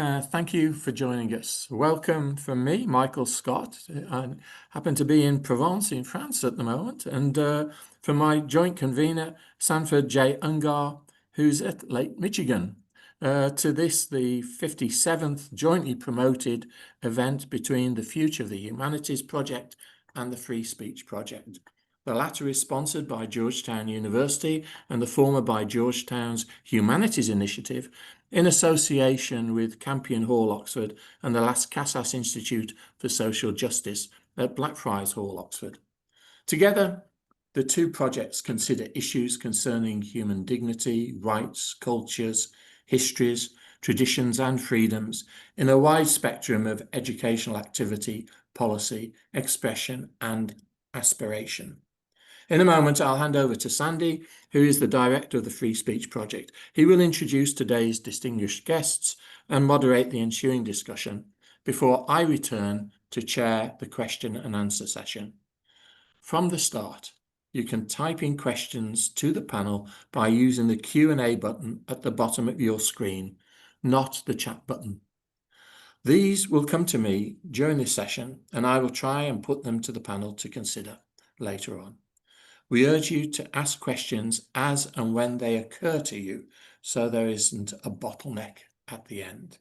Thank you for joining us. Welcome from me, Michael Scott. I happen to be in Provence in France at the moment, and from my joint convener, Sanford J. Ungar, who's at Lake Michigan. To this, the 57th jointly promoted event between the Future of the Humanities Project and the Free Speech Project. The latter is sponsored by Georgetown University and the former by Georgetown's Humanities Initiative in association with Campion Hall, Oxford, and the Las Casas Institute for Social Justice at Blackfriars Hall, Oxford. Together, the two projects consider issues concerning human dignity, rights, cultures, histories, traditions, and freedoms in a wide spectrum of educational activity, policy, expression, and aspiration. In a moment, I'll hand over to Sandy, who is the director of the Free Speech Project. He will introduce today's distinguished guests and moderate the ensuing discussion before I return to chair the question and answer session. From the start, you can type in questions to the panel by using the Q&A button at the bottom of your screen, not the chat button. These will come to me during this session, and I will try and put them to the panel to consider later on. We urge you to ask questions as and when they occur to you, so there isn't a bottleneck at the end.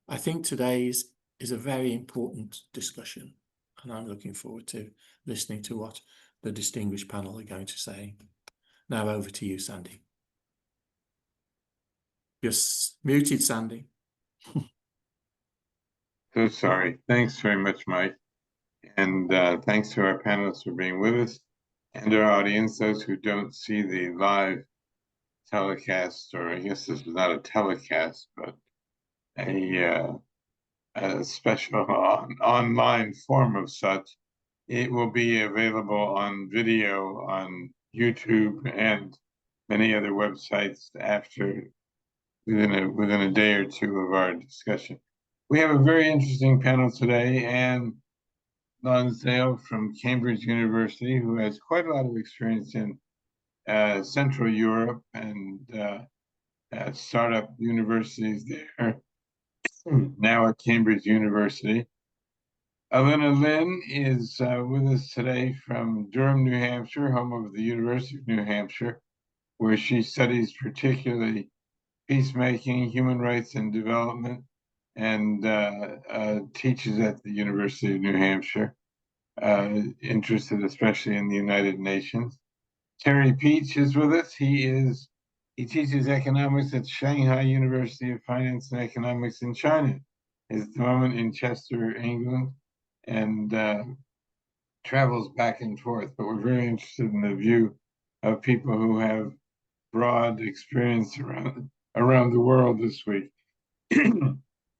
I think today's is a very important discussion, and I'm looking forward to listening to what the distinguished panel are going to say. Now over to you, Sandy. You're muted, Sandy. So sorry. Thanks very much, Mike. And thanks to our panelists for being with us and our audience, those who don't see the live telecast, or I guess this is not a telecast, but a special online form of such. It will be available on video on YouTube and many other websites after within a day or two of our discussion. We have a very interesting panel today, and Lonsdale from Cambridge University, who has quite a lot of experience in Central Europe and startup universities there, now at Cambridge University. Elena Lynn is with us today from Durham, New Hampshire, home of the University of New Hampshire, where she studies particularly peacemaking, human rights, and development, and teaches at the University of New Hampshire, interested especially in the United Nations. Terry Peach is with us. He teaches economics at Shanghai University of Finance and Economics in China. He's at the moment in Chester, England, and travels back and forth. But we're very interested in the view of people who have broad experience around the world this week.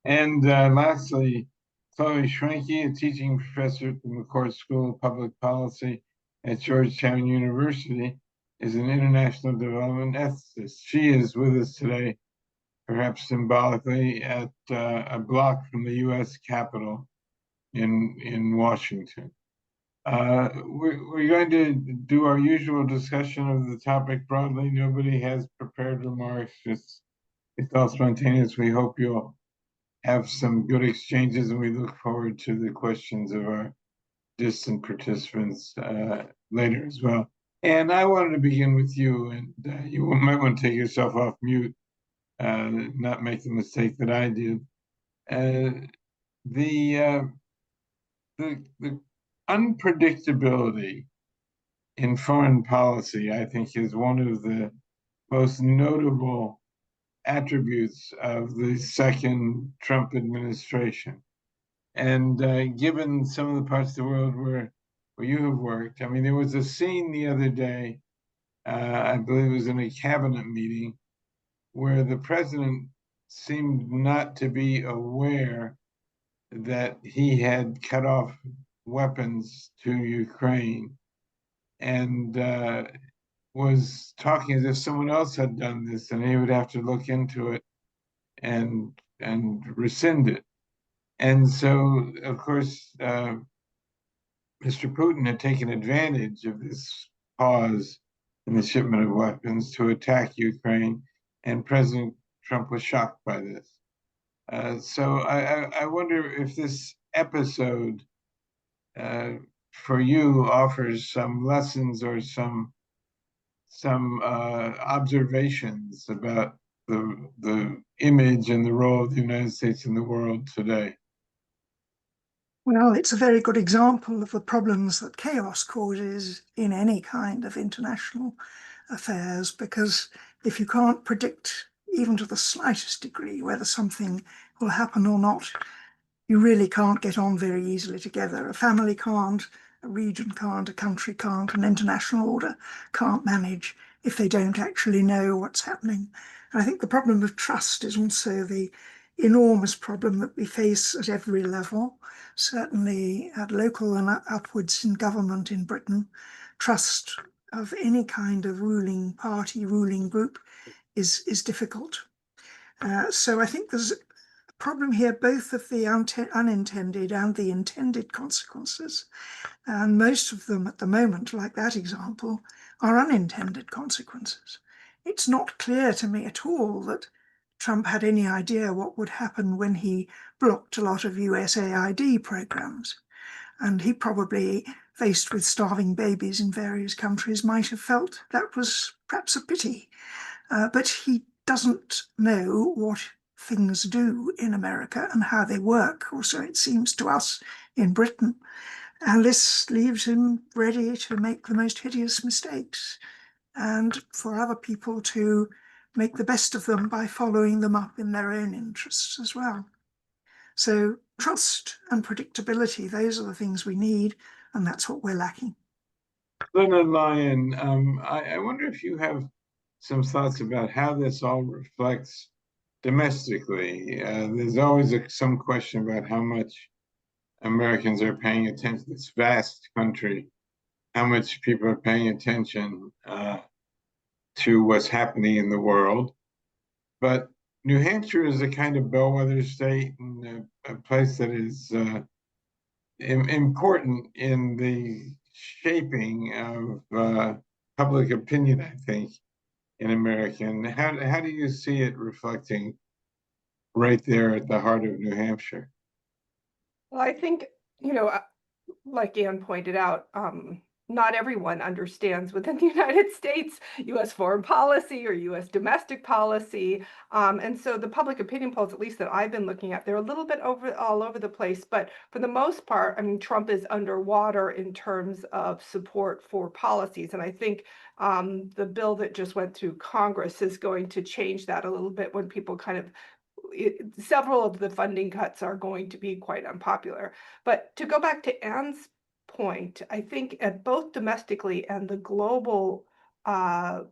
And lastly, Chloe Schwenke, a teaching professor at the McCourt School of Public Policy at Georgetown University, is an international development ethicist. She is with us today, perhaps symbolically, at a block from the U.S. Capitol in Washington. We're going to do our usual discussion of the topic broadly. Nobody has prepared remarks. It's all spontaneous. We hope you'll have some good exchanges, and we look forward to the questions of our distant participants later as well. And I wanted to begin with you, and you might want to take yourself off mute, not make the mistake that I did. The unpredictability in foreign policy, I think, is one of the most notable attributes of the second Trump administration. And given some of the parts of the world where you have worked, I mean, there was a scene the other day, I believe it was in a cabinet meeting, where the president seemed not to be aware that he had cut off weapons to Ukraine, and was talking as if someone else had done this, and he would have to look into it and rescind it. And so, of course, Mr. Putin had taken advantage of this pause in the shipment of weapons to attack Ukraine, and President Trump was shocked by this. So I wonder if this episode uh, for you offers some lessons or some observations about the image and the role of the United States in the world today. Well, it's a very good example of the problems that chaos causes in any kind of international affairs, because if you can't predict, even to the slightest degree, whether something will happen or not, you really can't get on very easily together. A family can't, a region can't, a country can't, an international order can't manage if they don't actually know what's happening. And I think the problem of trust is also the enormous problem that we face at every level, certainly at local and upwards in government in Britain. Trust of any kind of ruling party, ruling group is difficult. So I think there's problem here, both of the unintended and the intended consequences. And most of them at the moment, like that example, are unintended consequences. It's not clear to me at all that Trump had any idea what would happen when he blocked a lot of USAID programs. And he probably, faced with starving babies in various countries, might have felt that was perhaps a pity. But he doesn't know what things do in America and how they work, or so it seems to us in Britain. And this leaves him ready to make the most hideous mistakes and for other people to make the best of them by following them up in their own interests as well. So trust and predictability, those are the things we need, and that's what we're lacking. Leonard Lyon, I wonder if you have some thoughts about how this all reflects domestically. There's always some question about how much Americans are paying attention to this vast country, how much people are paying attention to what's happening in the world. But New Hampshire is a kind of bellwether state and a place that is important in the shaping of public opinion, I think, in America. And how do you see it reflecting right there at the heart of New Hampshire? Well, I think, like Ann pointed out, not everyone understands within the United States U.S. foreign policy or U.S. domestic policy. And so the public opinion polls, at least that I've been looking at, they're a little bit all over the place. But for the most part, I mean, Trump is underwater in terms of support for policies. And I think the bill that just went through Congress is going to change that a little bit when people kind of several of the funding cuts are going to be quite unpopular. But to go back to Ann's point, I think at both domestically and the global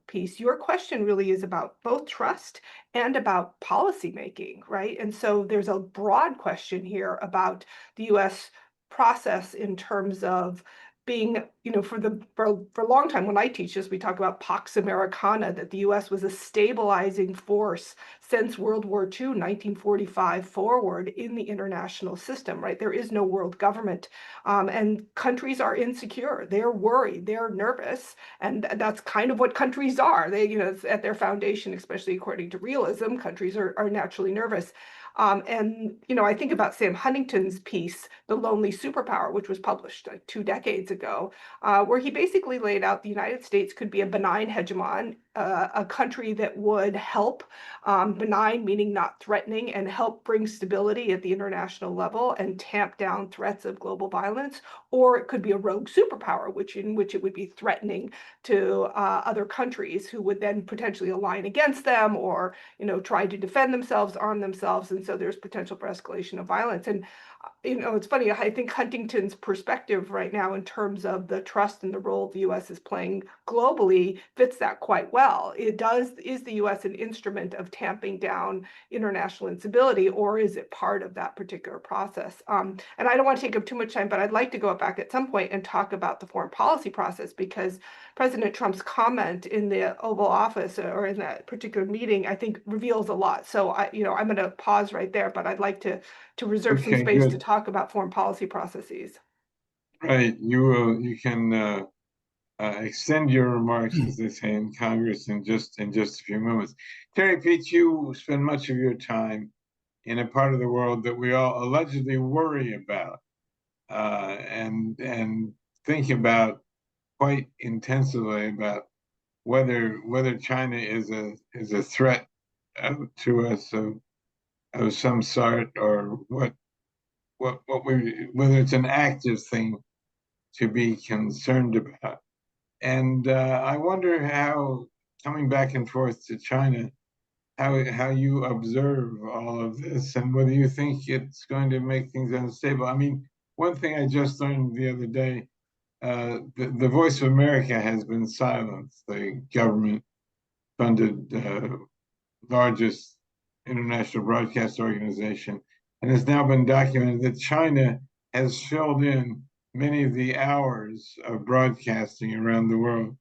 piece, your question really is about both trust and about policymaking, right? And so there's a broad question here about the US process in terms of being, for a long time when I teach this, we talk about Pax Americana, that the US was a stabilizing force since World War II, 1945 forward in the international system, right? There is no world government, and countries are insecure. They're worried, they're nervous, and that's kind of what countries are. They, it's at their foundation, especially according to realism, countries are naturally nervous. And, I think about Sam Huntington's piece, The Lonely Superpower, which was published like 2 decades ago, where he basically laid out the United States could be a benign hegemon, a country that would help, benign meaning not threatening, and help bring stability at the international level and tamp down threats of global violence. Or it could be a rogue superpower, in which it would be threatening to other countries who would then potentially align against them or, try to defend themselves, arm themselves. And so there's potential for escalation of violence. And it's funny, I think Huntington's perspective right now in terms of the trust and the role the US is playing globally fits that quite well. Is the US an instrument of tamping down international instability, or is it part of that particular process? And I don't want to take up too much time, but I'd like to go back at some point and talk about the foreign policy process, because President Trump's comment in the Oval Office or in that particular meeting, I think reveals a lot. So I'm going to pause right there, but I'd like to reserve some Okay, space to good. talk about foreign policy processes. Right. You can extend your remarks, as they say in Congress, in just a few moments. Terry Pete, you spend much of your time in a part of the world that we all allegedly worry about and think about quite intensively about whether China is a threat to us of some sort, or whether it's an active thing to be concerned about. And I wonder how, coming back and forth to China, how you observe all of this, and whether you think it's going to make things unstable. I mean, one thing I just learned the other day, the Voice of America has been silenced, the government-funded largest international broadcast organization, and it's now been documented that China has filled in many of the hours of broadcasting around the world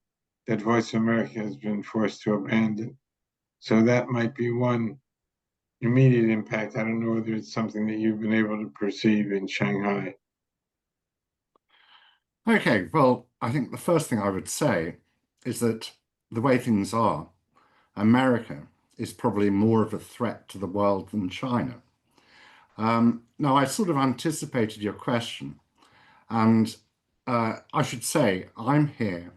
that Voice of America has been forced to abandon. So that might be one immediate impact. I don't know whether it's something that you've been able to perceive in Shanghai. Okay, well, I think the first thing I would say is that the way things are, America is probably more of a threat to the world than China. Now, I sort of anticipated your question, and I should say I'm here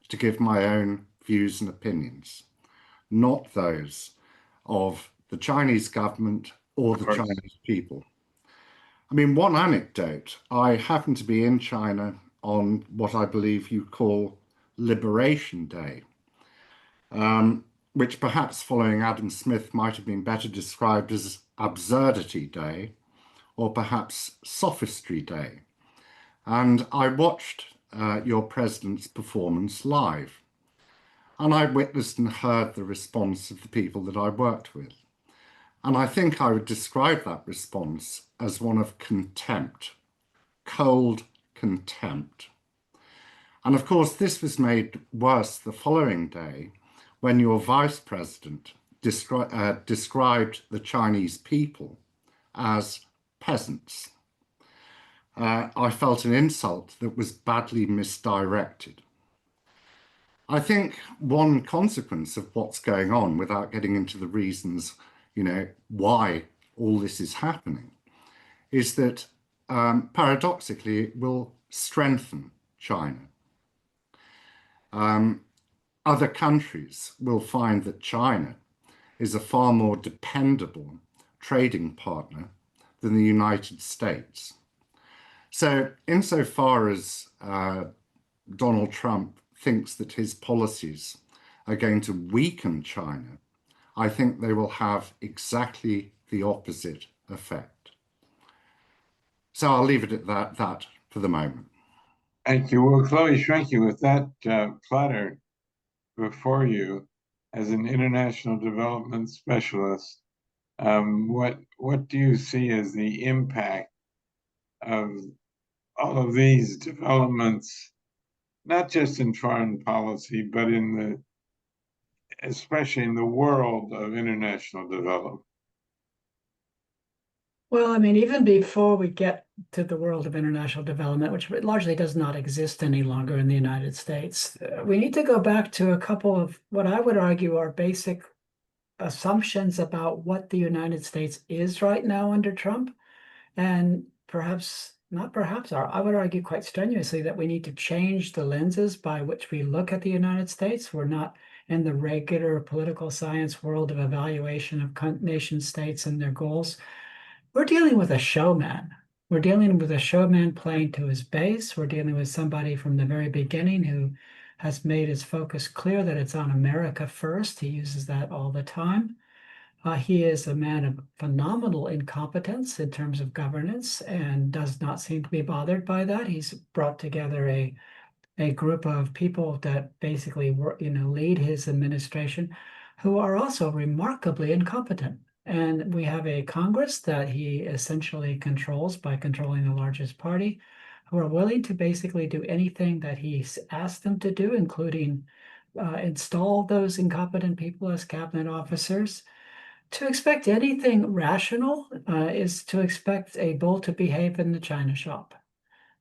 to give my own views and opinions, not those of the Chinese government or the Chinese people. I mean, one anecdote, I happened to be in China on what I believe you call Liberation Day, which perhaps following Adam Smith might have been better described as Absurdity Day, or perhaps Sophistry Day. And I watched your president's performance live, and I witnessed and heard the response of the people that I worked with. And I think I would describe that response as one of contempt, cold contempt. And of course, this was made worse the following day when your vice president described the Chinese people as peasants. I felt an insult that was badly misdirected. I think one consequence of what's going on, without getting into the reasons, why all this is happening, is that paradoxically it will strengthen China. Other countries will find that China is a far more dependable trading partner than the United States. So insofar as Donald Trump thinks that his policies are going to weaken China, I think they will have exactly the opposite effect. So I'll leave it at that for the moment. Thank you. Well, Chloe Schrenke, with that platter before you, as an international development specialist, what do you see as the impact of all of these developments, not just in foreign policy, but especially in the world of international development? Well, I mean, even before we get to the world of international development, which largely does not exist any longer in the United States, we need to go back to a couple of what I would argue are basic assumptions about what the United States is right now under Trump. And I would argue quite strenuously that we need to change the lenses by which we look at the United States. We're not in the regular political science world of evaluation of nation states and their goals. We're dealing with a showman. We're dealing with a showman playing to his base. We're dealing with somebody from the very beginning who has made his focus clear that it's on America first. He uses that all the time. He is a man of phenomenal incompetence in terms of governance and does not seem to be bothered by that. He's brought together a group of people that basically lead his administration, who are also remarkably incompetent. And we have a Congress that he essentially controls by controlling the largest party, who are willing to basically do anything that he's asked them to do, including install those incompetent people as cabinet officers. To expect anything rational is to expect a bull to behave in the china shop.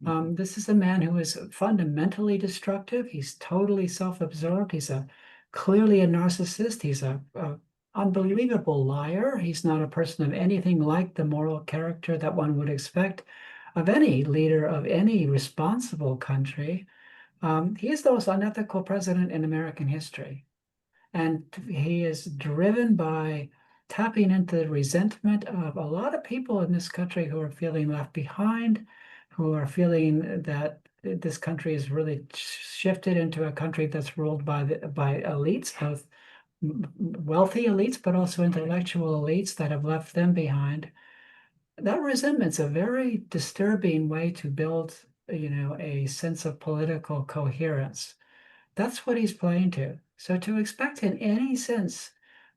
This is a man who is fundamentally destructive. He's totally self-absorbed. He's clearly a narcissist. He's a unbelievable liar. He's not a person of anything like the moral character that one would expect of any leader of any responsible country. He is the most unethical president in American history. And he is driven by tapping into the resentment of a lot of people in this country who are feeling left behind, who are feeling that this country is really shifted into a country that's ruled by elites, both wealthy elites, but also intellectual elites that have left them behind. That resentment's a very disturbing way to build, a sense of political coherence. That's what he's playing to. So to expect in any sense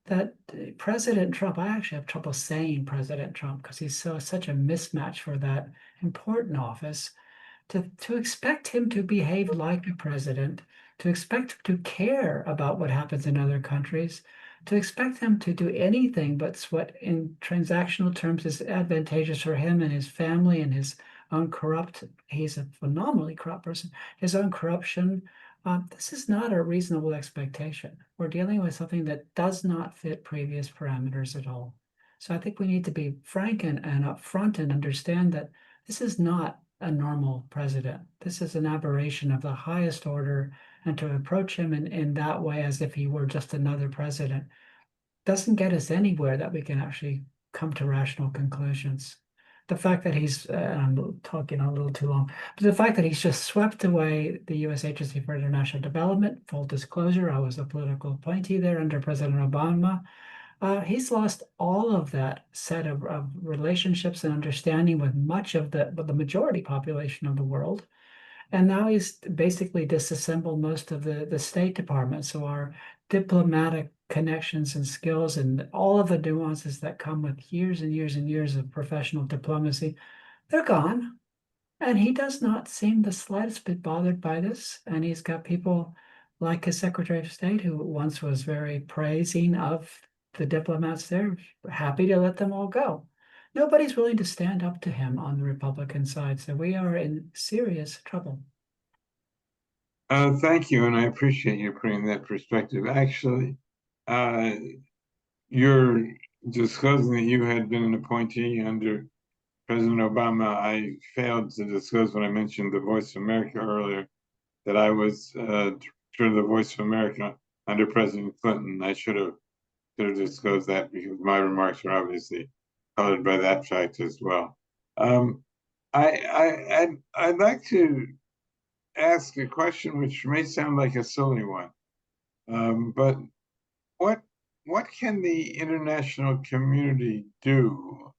that President Trump, I actually have trouble saying President Trump because he's such a mismatch for that important office, to expect him to behave like a president, to expect him to care about what happens in other countries, to expect him to do anything but what in transactional terms is advantageous for him and his family and his own he's a phenomenally corrupt person, his own corruption. This is not a reasonable expectation. We're dealing with something that does not fit previous parameters at all. So I think we need to be frank and upfront and understand that this is not a normal president. This is an aberration of the highest order, and to approach him in that way as if he were just another president doesn't get us anywhere that we can actually come to rational conclusions. The fact that he's, I'm talking a little too long, but the fact that he's just swept away the U.S. Agency for International Development, full disclosure, I was a political appointee there under President Obama. He's lost all of that set of relationships and understanding with much of the majority population of the world. And now he's basically disassembled most of the State Department. So our diplomatic connections and skills and all of the nuances that come with years and years and years of professional diplomacy, they're gone. And he does not seem the slightest bit bothered by this. And he's got people like his Secretary of State, who once was very praising of the diplomats there, happy to let them all go. Nobody's willing to stand up to him on the Republican side. So we are in serious trouble. Thank you, and I appreciate you putting that perspective. Actually, you're disclosing that you had been an appointee under President Obama. I failed to disclose when I mentioned the Voice of America earlier that I was the Voice of America under President Clinton. I should have disclosed that because my remarks were obviously colored by that fact as well. I'd like to ask a question which may sound like a silly one, but what can the international community do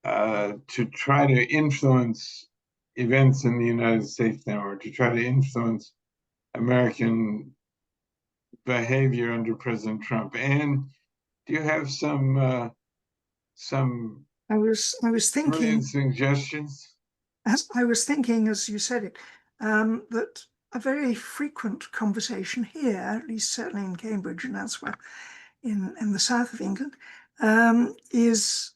to try to influence events in the United States now, or to try to influence American behavior under President Trump? And do you have some I was thinking, brilliant suggestions? I was thinking, as you said it, that a very frequent conversation here, at least certainly in Cambridge and elsewhere in the south of England, is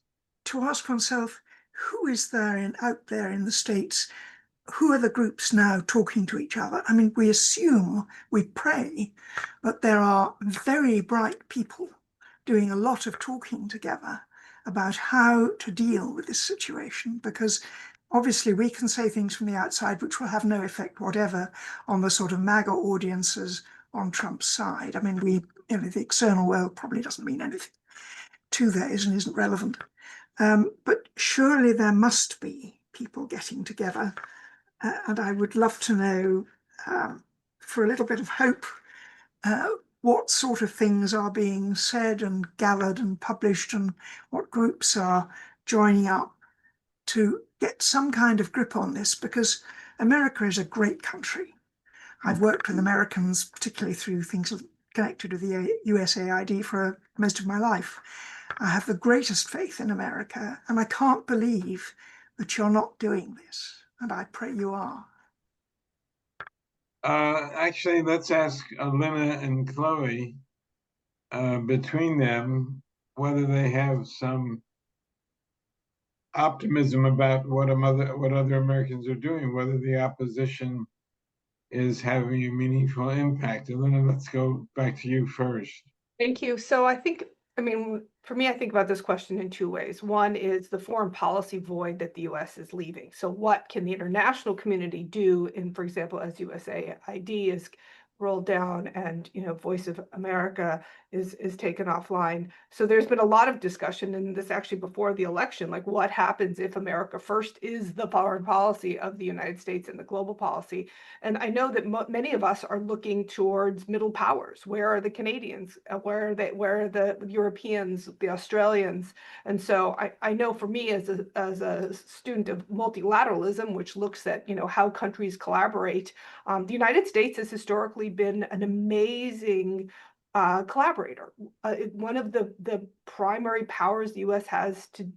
to ask oneself, who is there out there in the States? Who are the groups now talking to each other? I mean, we assume, we pray, but there are very bright people doing a lot of talking together about how to deal with this situation, because obviously we can say things from the outside which will have no effect whatever on the sort of MAGA audiences on Trump's side. I mean, the external world probably doesn't mean anything to those and isn't relevant. But surely there must be people getting together. And I would love to know, for a little bit of hope, what sort of things are being said and gathered and published, and what groups are joining up to get some kind of grip on this, because America is a great country. I've worked with Americans, particularly through things connected with the USAID for most of my life. I have the greatest faith in America, and I can't believe that you're not doing this. And I pray you are. Actually, let's ask Lena and Chloe, between them, whether they have some optimism about what other Americans are doing, whether the opposition is having a meaningful impact. Lena, let's go back to you first. Thank you. So I think, I mean, for me, I think about this question in two ways. One is the foreign policy void that the US is leaving. So what can the international community do in, for example, as USAID is rolled down and, Voice of America is taken offline. So there's been a lot of discussion, and this actually before the election, like what happens if America first is the foreign policy of the United States and the global policy. And I know that many of us are looking towards middle powers. Where are the Canadians? Where are the Europeans, the Australians? And so I know for me as a student of multilateralism, which looks at how countries collaborate, the United States has historically been an amazing collaborator. One of the primary powers the U.S. has to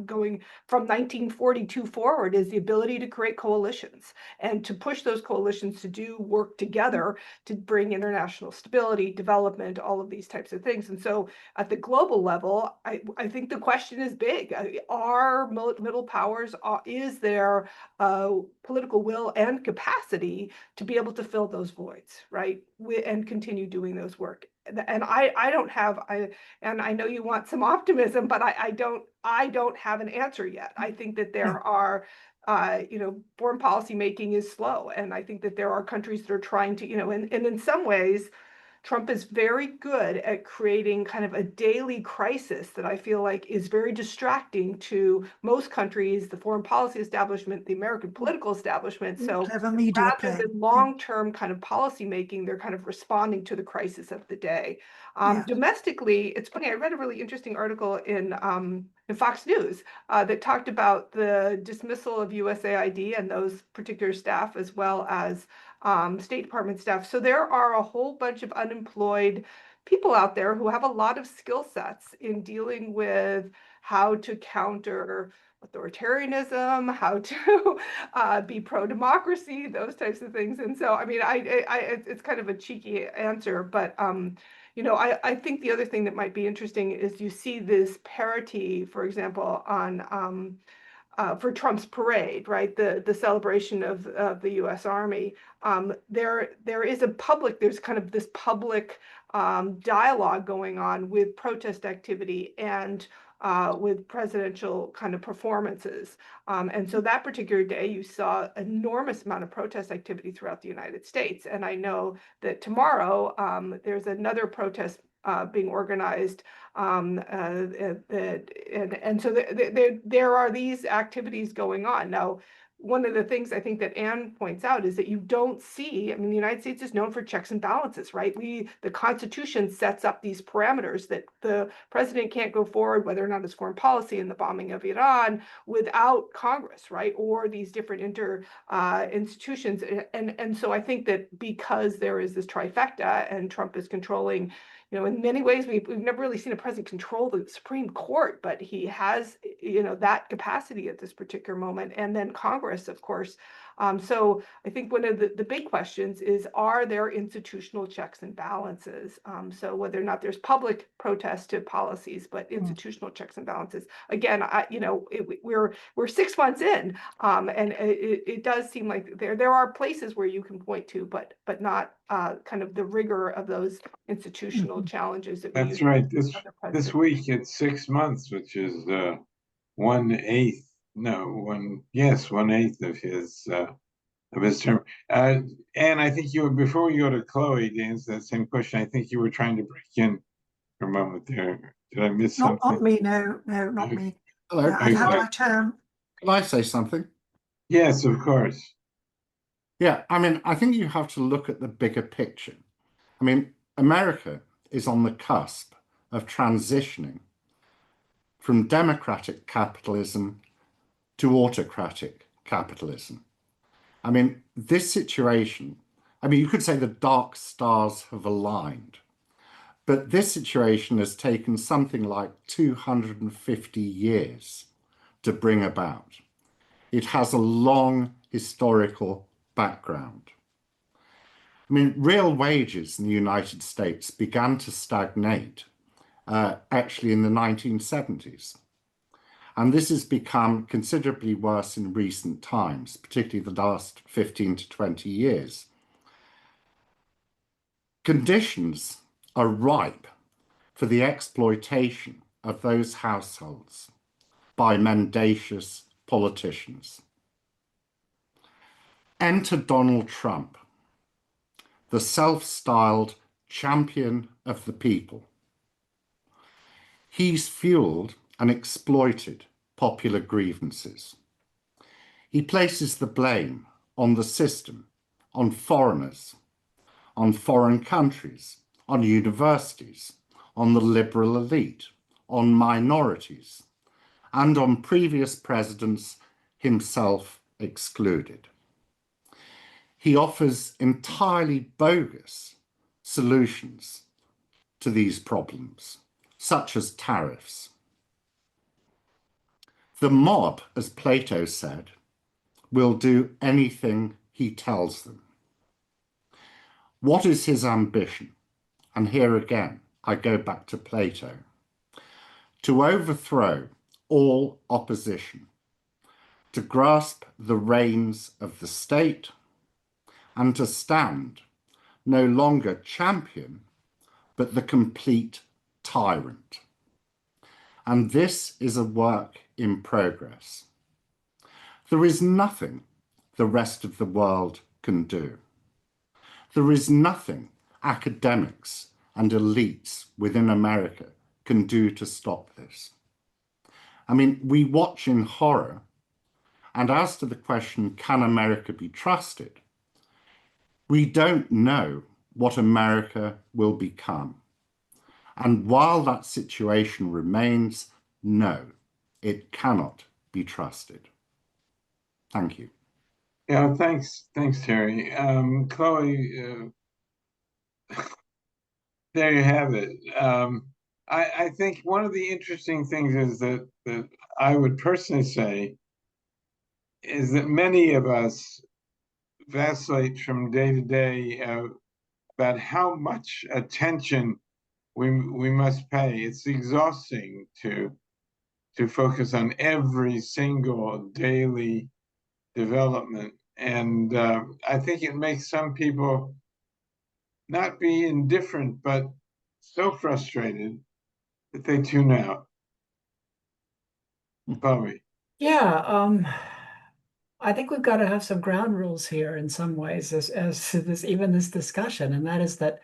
going from 1942 forward is the ability to create coalitions and to push those coalitions to do work together to bring international stability, development, all of these types of things. And so at the global level, I think the question is big. Are middle powers, is there political will and capacity to be able to fill those voids, right? And continue doing those work. And I don't have, and I know you want some optimism, but I don't have an answer yet. I think that there are, foreign policy making is slow. And I think that there are countries that are trying to, and in some ways, Trump is very good at creating kind of a daily crisis that I feel like is very distracting to most countries, the foreign policy establishment, the American political establishment. So Clever media rather play. than long-term kind of policy making, they're kind of responding to the crisis of the day. Yeah. Domestically, it's funny, I read a really interesting article in Fox News that talked about the dismissal of USAID and those particular staff, as well as State Department staff. So there are a whole bunch of unemployed people out there who have a lot of skill sets in dealing with how to counter authoritarianism, how to be pro-democracy, those types of things. And so, I mean, it's kind of a cheeky answer, but I think the other thing that might be interesting is you see this parity, for example, on for Trump's parade, right? The celebration of the U.S. Army. There is there's kind of this public dialogue going on with protest activity and with presidential kind of performances. And so that particular day, you saw enormous amount of protest activity throughout the United States. And I know that tomorrow there's another protest being organized, and so there are these activities going on. Now, one of the things I think that Anne points out is that you don't see, I mean, the United States is known for checks and balances, right? The Constitution sets up these parameters that the president can't go forward, whether or not it's foreign policy and the bombing of Iran, without Congress, right? Or these different institutions. And so I think that because there is this trifecta and Trump is controlling, in many ways, we've never really seen a president control the Supreme Court, but he has, that capacity at this particular moment. And then Congress, of course. So I think one of the big questions is, are there institutional checks and balances? So whether or not there's public protest to policies, but institutional checks and balances. Again, we're 6 months in, and it does seem like there are places where you can point to, but not kind of the rigor of those institutional challenges that we That's right. This week week it's 6 months, which is 1/8. No, 1/8 of his term. And I think before we go to Chloe to answer that same question, I think you were trying to break in for a moment there. Did I miss something? Not me. No, not me. Hello. I've had my turn. Can I say something? Yes, of course. Yeah, I mean, I think you have to look at the bigger picture. I mean, America is on the cusp of transitioning from democratic capitalism to autocratic capitalism. I mean, this situation, you could say the dark stars have aligned, but this situation has taken something like 250 years to bring about. It has a long historical background. I mean, real wages in the United States began to stagnate actually in the 1970s. And this has become considerably worse in recent times, particularly the last 15 to 20 years. Conditions are ripe for the exploitation of those households by mendacious politicians. Enter Donald Trump, the self-styled champion of the people. He's fueled and exploited popular grievances. He places the blame on the system, on foreigners, on foreign countries, on universities, on the liberal elite, on minorities, and on previous presidents, himself excluded. He offers entirely bogus solutions to these problems, such as tariffs. The mob, as Plato said, will do anything he tells them. What is his ambition? And here again, I go back to Plato. To overthrow all opposition, to grasp the reins of the state, and to stand no longer champion, but the complete tyrant. And this is a work in progress. There is nothing the rest of the world can do. There is nothing academics and elites within America can do to stop this. I mean, we watch in horror, and as to the question, can America be trusted? We don't know what America will become. And while that situation remains, no, it cannot be trusted. Thank you. Yeah, thanks, Terry. Chloe, there you have it. I think one of the interesting things is that I would personally say is that many of us vacillate from day to day about how much attention we must pay. It's exhausting to focus on every single daily development, and I think it makes some people not be indifferent, but so frustrated that they tune out. Chloe. Yeah, I think we've got to have some ground rules here in some ways as to this, even this discussion, and that is that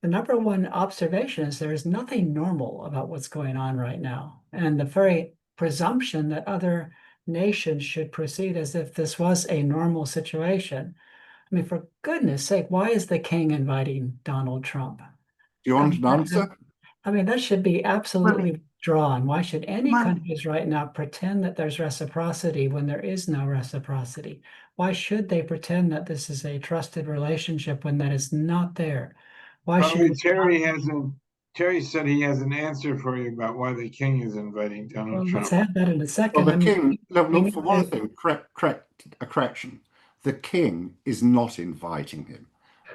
the number one observation is there is nothing normal about what's going on right now. And the very presumption that other nations should proceed as if this was a normal situation. I mean, for goodness sake, why is the king inviting Donald Trump? Do you want an answer? I mean, that should be absolutely drawn. Why should any My- countries right now pretend that there's reciprocity when there is no reciprocity? Why should they pretend that this is a trusted relationship when that is not there? Why Probably should Terry said he has an answer for you about why the king is inviting Donald well, Trump. let's have that in a Well, second. the I mean, king, we look, need for one to- thing, a correction. The king is not inviting him.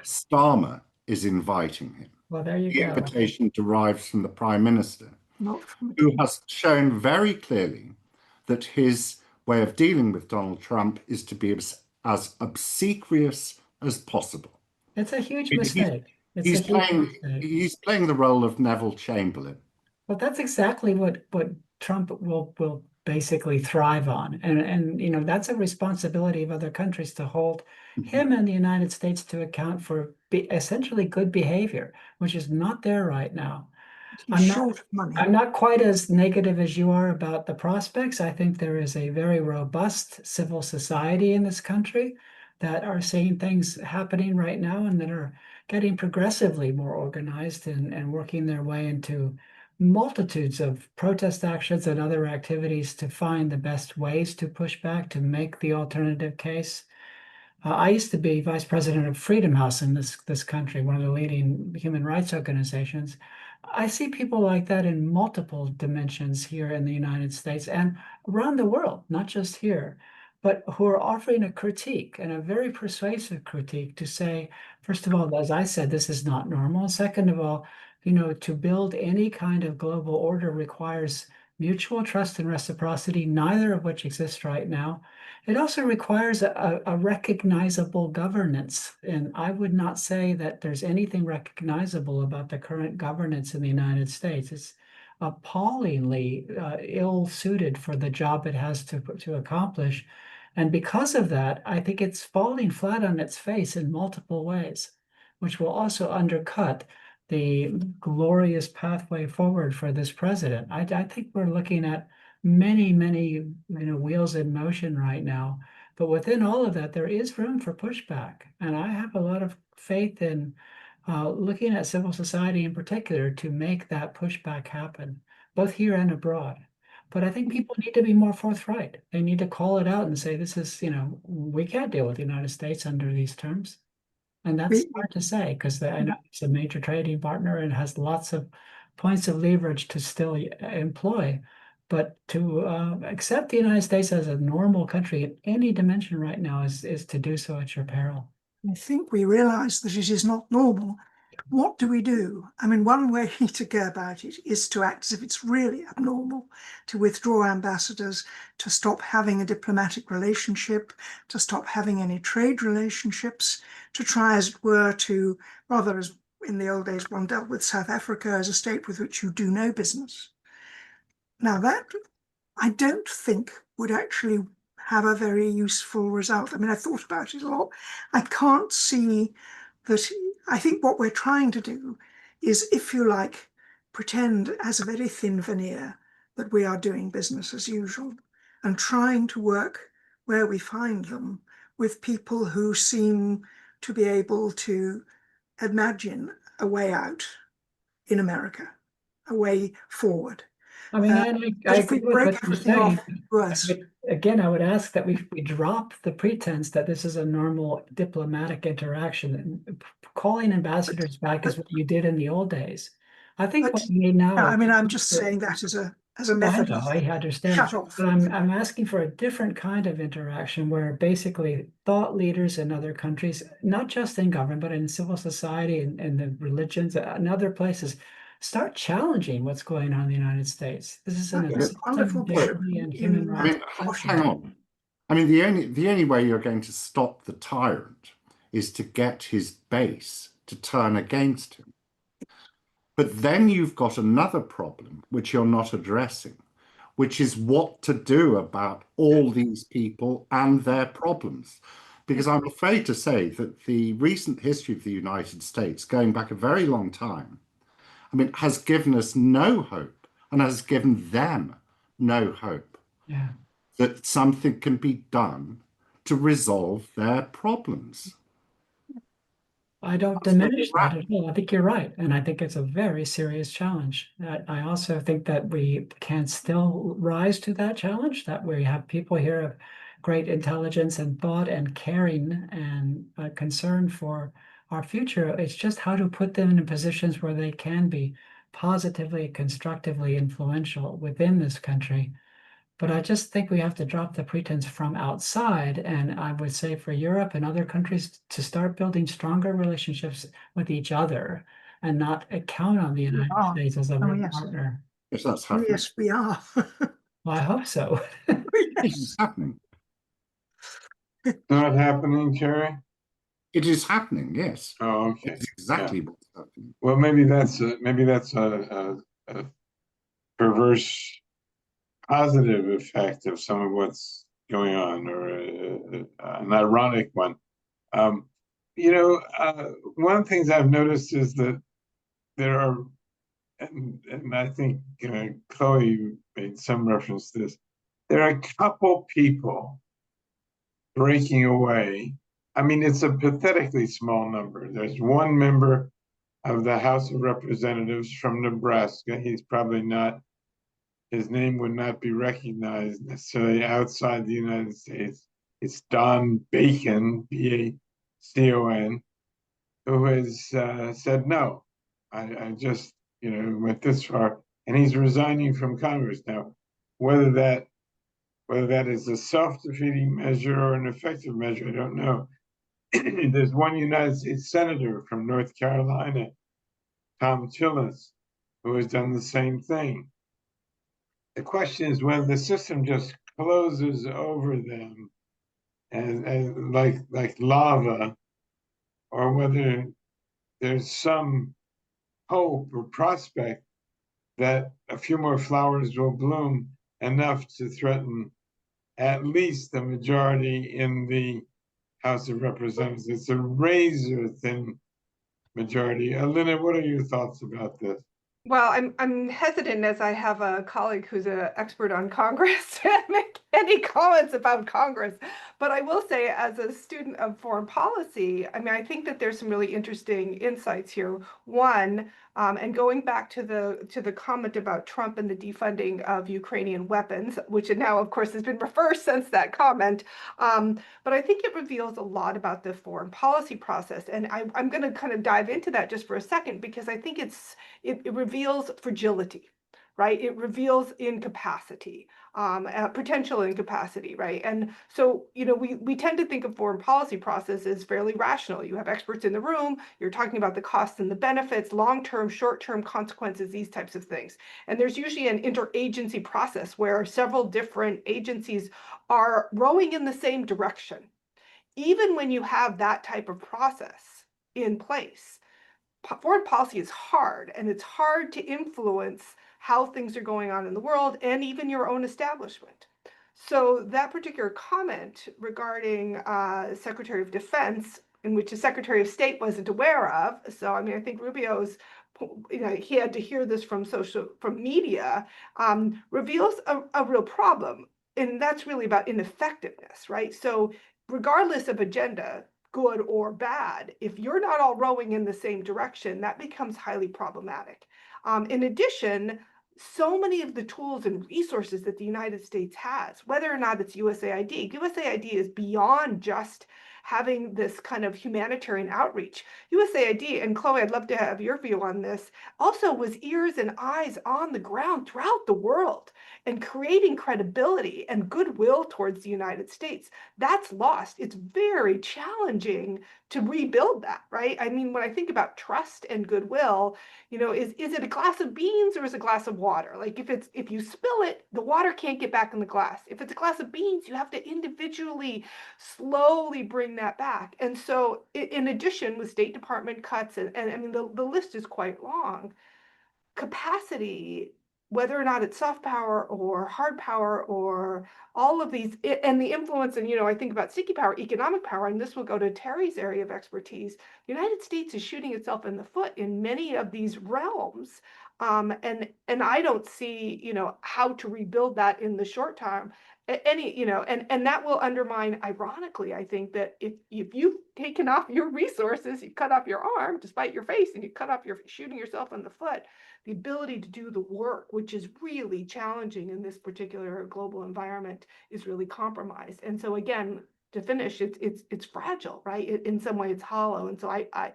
Starmer is inviting him. well, there you The go. invitation derives from the Prime Minister, Not from who has shown very clearly that his way of dealing with Donald Trump is to be as obsequious as possible. It's a huge He's- mistake. It's a huge mistake. He's playing the role of Neville Chamberlain. Well, that's exactly what Trump will basically thrive on, and you know that's a responsibility of other countries to hold him and the United States to account for essentially good behavior, which is not there right now. he's short of money. I'm not quite as negative as you are about the prospects. I think there is a very robust civil society in this country that are seeing things happening right now and that are getting progressively more organized and working their way into multitudes of protest actions and other activities to find the best ways to push back, to make the alternative case. I used to be vice president of Freedom House in this country, one of the leading human rights organizations. I see people like that in multiple dimensions here in the United States and around the world, not just here, but who are offering a critique and a very persuasive critique to say, first of all, as I said, this is not normal. Second of all, you know, to build any kind of global order requires mutual trust and reciprocity, neither of which exists right now. It also requires a recognizable governance. And I would not say that there's anything recognizable about the current governance in the United States. It's appallingly ill-suited for the job it has to accomplish. And because of that, I think it's falling flat on its face in multiple ways, which will also undercut the glorious pathway forward for this president. I think we're looking at many, wheels in motion right now. But within all of that, there is room for pushback. And I have a lot of faith in looking at civil society in particular to make that pushback happen, both here and abroad. But I think people need to be more forthright. They need to call it out and say, this is, we can't deal with the United States under these terms. And that's hard to say because I know it's a major trading partner and has lots of points of leverage to still employ. But to accept the United States as a normal country in any dimension right now is to do so at your peril. I think we realize that it is not normal. What do we do? I mean, one way to go about it is to act as if it's really abnormal, to withdraw ambassadors, to stop having a diplomatic relationship, to stop having any trade relationships, to try, as it were, to, rather as in the old days one dealt with South Africa as a state with which you do no business. Now that, I don't think would actually have a very useful result. I mean, I thought about it a lot. I can't see that. I think what we're trying to do is, if you like, pretend as a very thin veneer that we are doing business as usual and trying to work where we find them with people who seem to be able to imagine a way out in America, a way forward. I mean, I agree with what you're saying. Again, I would ask that we drop the pretense that this is a normal diplomatic interaction. Calling ambassadors back is what you did in the old days. I think what we need now. I mean, I'm just saying that as a method. I understand. Shut off. But I'm asking for a different kind of interaction where basically thought leaders in other countries, not just in government, but in civil society and the religions and other places, start challenging what's going on in the United States. This is an wonderful dignity and human rights. Hang on. I mean, the only way you're going to stop the tyrant is to get his base to turn against him. But then you've got another problem which you're not addressing, which is what to do about all these people and their problems. Because I'm afraid to say that the recent history of the United States, going back a very long time, I mean, has given us no hope and has given them no hope that something can be done to resolve their problems. I don't diminish that at all. I think you're right. And I think it's a very serious challenge. I also think that we can still rise to that challenge, that we have people here of great intelligence and thought and caring and concern for our future. It's just how to put them in positions where they can be positively, constructively influential within this country. But I just think we have to drop the pretense from outside. And I would say for Europe and other countries to start building stronger relationships with each other and not count on the United States as a real partner. Yes, that's happening. Yes, we are. Well, I hope so. It is happening. It's not happening, Terry? It is happening, yes. Oh, okay. It's exactly what's happening. Well, maybe that's a perverse positive effect of some of what's going on, or an ironic one. One of the things I've noticed is that there are, and I think Chloe made some reference to this, there are a couple people breaking away. I mean, it's a pathetically small number. There's one member of the House of Representatives from Nebraska. He's probably not, his name would not be recognized necessarily outside the United States. It's Don Bacon, B-A-C-O-N, who has said, no, I just, went this far, and he's resigning from Congress. Now, whether that is a self-defeating measure or an effective measure, I don't know. There's one United States Senator from North Carolina, Tom Tillis, who has done the same thing. the question is whether the system just closes over them as like lava, or whether there's some hope or prospect that a few more flowers will bloom enough to threaten at least the majority in the House of Representatives. It's a razor thin majority. Elena, what are your thoughts about this? Well, I'm hesitant, as I have a colleague who's an expert on Congress, to make any comments about Congress. But I will say, as a student of foreign policy, I mean, I think that there's some really interesting insights here. One, and going back to the comment about Trump and the defunding of Ukrainian weapons, which now, of course, has been reversed since that comment. But I think it reveals a lot about the foreign policy process. And I'm going to kind of dive into that just for a second, because I think it reveals fragility, right? It reveals incapacity, potential incapacity, right? And so, we tend to think of foreign policy process as fairly rational. You have experts in the room, you're talking about the costs and the benefits, long-term, short-term consequences, these types of things. And there's usually an interagency process where several different agencies are rowing in the same direction. Even when you have that type of process in place, foreign policy is hard, and it's hard to influence how things are going on in the world and even your own establishment. So that particular comment regarding Secretary of Defense, in which the Secretary of State wasn't aware of, so I mean, I think Rubio's, he had to hear this from media, reveals a real problem, and that's really about ineffectiveness, right? So regardless of agenda, good or bad, if you're not all rowing in the same direction, that becomes highly problematic. In addition, so many of the tools and resources that the United States has, whether or not it's USAID is beyond just having this kind of humanitarian outreach. USAID, and Chloe, I'd love to have your view on this, also was ears and eyes on the ground throughout the world and creating credibility and goodwill towards the United States. That's lost. It's very challenging to rebuild that, right? I mean, when I think about trust and goodwill, is it a glass of beans or is it a glass of water? Like if you spill it, the water can't get back in the glass. If it's a glass of beans, you have to individually slowly bring that back. And so in addition, with State Department cuts, and I mean, the list is quite long, capacity, whether or not it's soft power or hard power or all of these, and the influence, and I think about sticky power, economic power, and this will go to Terry's area of expertise. The United States is shooting itself in the foot in many of these realms, and I don't see how to rebuild that in the short term. And that will undermine, ironically, I think that if you've taken off your resources, you cut off your arm to spite your face, and you cut off your shooting yourself in the foot, the ability to do the work, which is really challenging in this particular global environment, is really compromised. And so again, to finish, it's fragile, right? In some way, it's hollow. And so I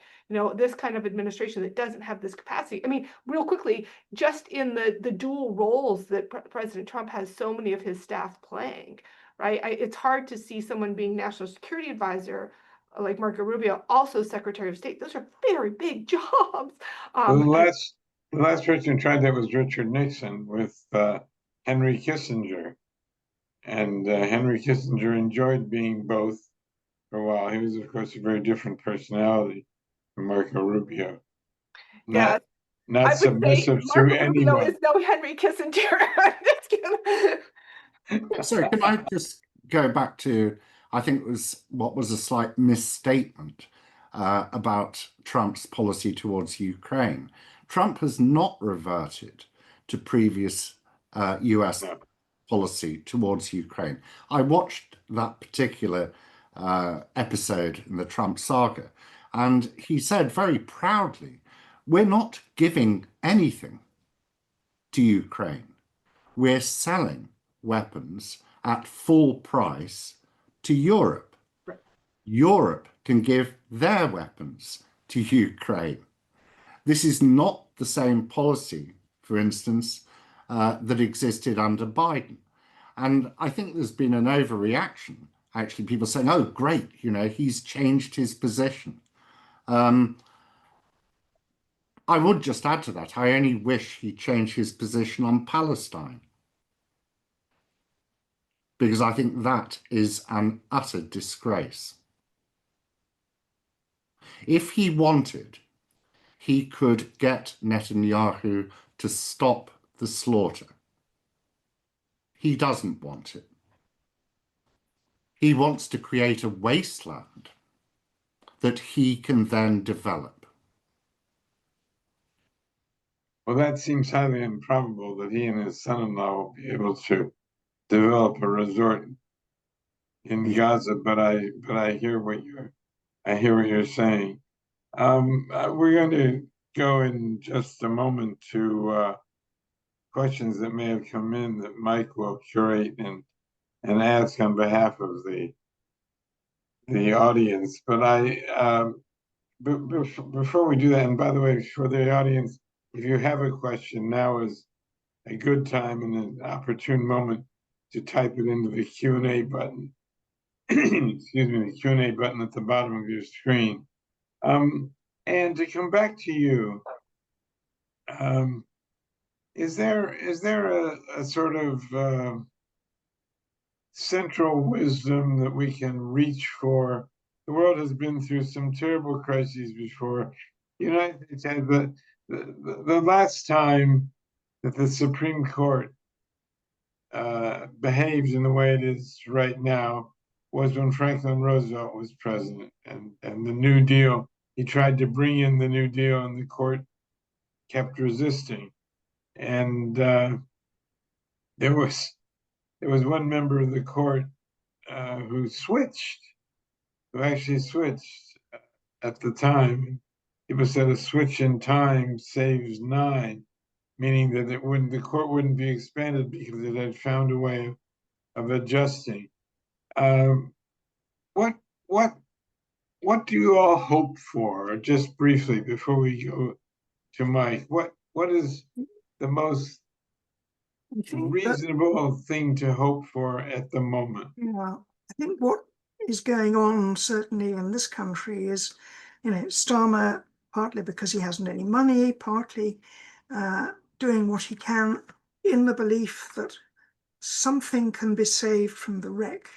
this kind of administration that doesn't have this capacity. I mean, real quickly, just in the dual roles that President Trump has so many of his staff playing, right? It's hard to see someone being national security advisor like Marco Rubio, also Secretary of State. Those are very big jobs. The last person who tried that was Richard Nixon with Henry Kissinger. And Henry Kissinger enjoyed being both for a while. He was, of course, a very different personality from Marco Rubio. Not submissive to anyone. Rubio is no Henry Kissinger. So can I just go back to, I think it was what was a slight misstatement about Trump's policy towards Ukraine. Trump has not reverted to previous US policy towards Ukraine. I watched that particular episode in the Trump saga, and he said very proudly, we're not giving anything to Ukraine. We're selling weapons at full price to Europe. Right. Europe can give their weapons to Ukraine. This is not the same policy, for instance, that existed under Biden. And I think there's been an overreaction, actually, people saying, oh, great, he's changed his position. I would just add to that, I only wish he changed his position on Palestine. because I think that is an utter disgrace. If he wanted, he could get Netanyahu to stop the slaughter. He doesn't want it. He wants to create a wasteland that he can then develop. Well, that seems highly improbable that he and his son-in-law will be able to develop a resort in Gaza, but I hear what you're saying. We're going to go in just a moment to questions that may have come in that Mike will curate and ask on behalf of the audience. But before we do that, and by the way, for the audience, if you have a question, now is a good time and an opportune moment to type it into the Q&A button. Excuse me, the Q&A button at the bottom of your screen. And to come back to you, is there a sort of central wisdom that we can reach for? The world has been through some terrible crises before. The United States had the last time that the Supreme Court behaved in the way it is right now was when Franklin Roosevelt was president, and the New Deal. He tried to bring in the New Deal, and the court kept resisting. And there was one member of the court who actually switched at the time. People said a switch in time saves 9, meaning that the court wouldn't be expanded because it had found a way of adjusting. What do you all hope for? Just briefly before we go to Mike, what is the most reasonable thing to hope for at the moment? Yeah, I think what is going on certainly in this country is, Starmer, partly because he hasn't any money, partly doing what he can in the belief that something can be saved from the wreck.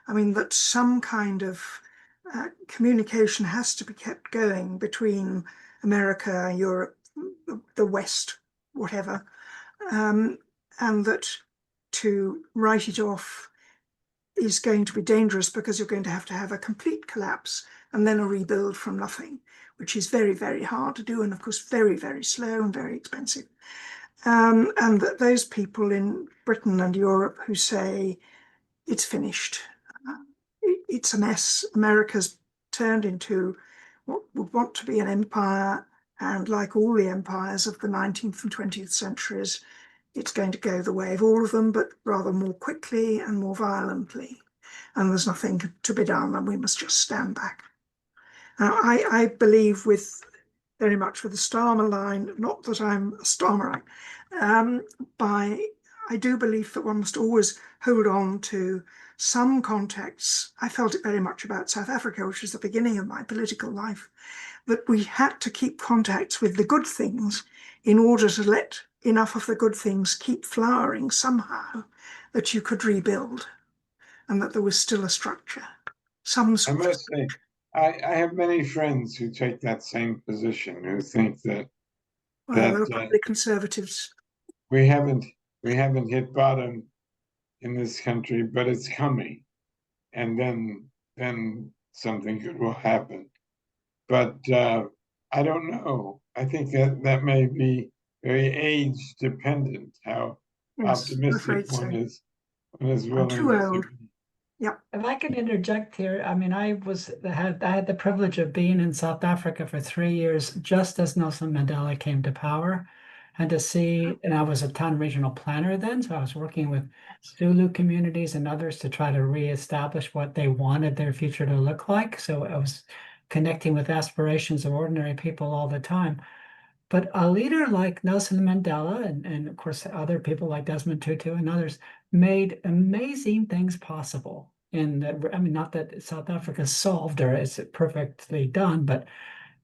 I mean, that some kind of communication has to be kept going between America, Europe, the West, whatever, and that to write it off is going to be dangerous because you're going to have a complete collapse and then a rebuild from nothing, which is very, very hard to do and, of course, very, very slow and very expensive. And that those people in Britain and Europe who say it's finished, it's a mess, America's turned into what would want to be an empire, and like all the empires of the 19th and 20th centuries, it's going to go the way of all of them, but rather more quickly and more violently. And there's nothing to be done, and we must just stand back. Now, I believe very much with the Starmer line, not that I'm a Starmerite, I do believe that one must always hold on to some contacts. I felt it very much about South Africa, which was the beginning of my political life, that we had to keep contacts with the good things in order to let enough of the good things keep flowering somehow, that you could rebuild, and that there was still a structure. I must say, I have many friends who take that same position, who think that they're probably conservatives. We haven't hit bottom in this country, but it's coming, and then something good will happen. But I don't know. I think that may be very age dependent, how optimistic one is willing. I'm too old. Yeah. If I could interject here, I mean, I had the privilege of being in South Africa for 3 years, just as Nelson Mandela came to power, and to see, and I was a town regional planner then, so I was working with Zulu communities and others to try to reestablish what they wanted their future to look like. So I was connecting with aspirations of ordinary people all the time. But a leader like Nelson Mandela and of course other people like Desmond Tutu and others made amazing things possible. And I mean, not that South Africa solved or is perfectly done, but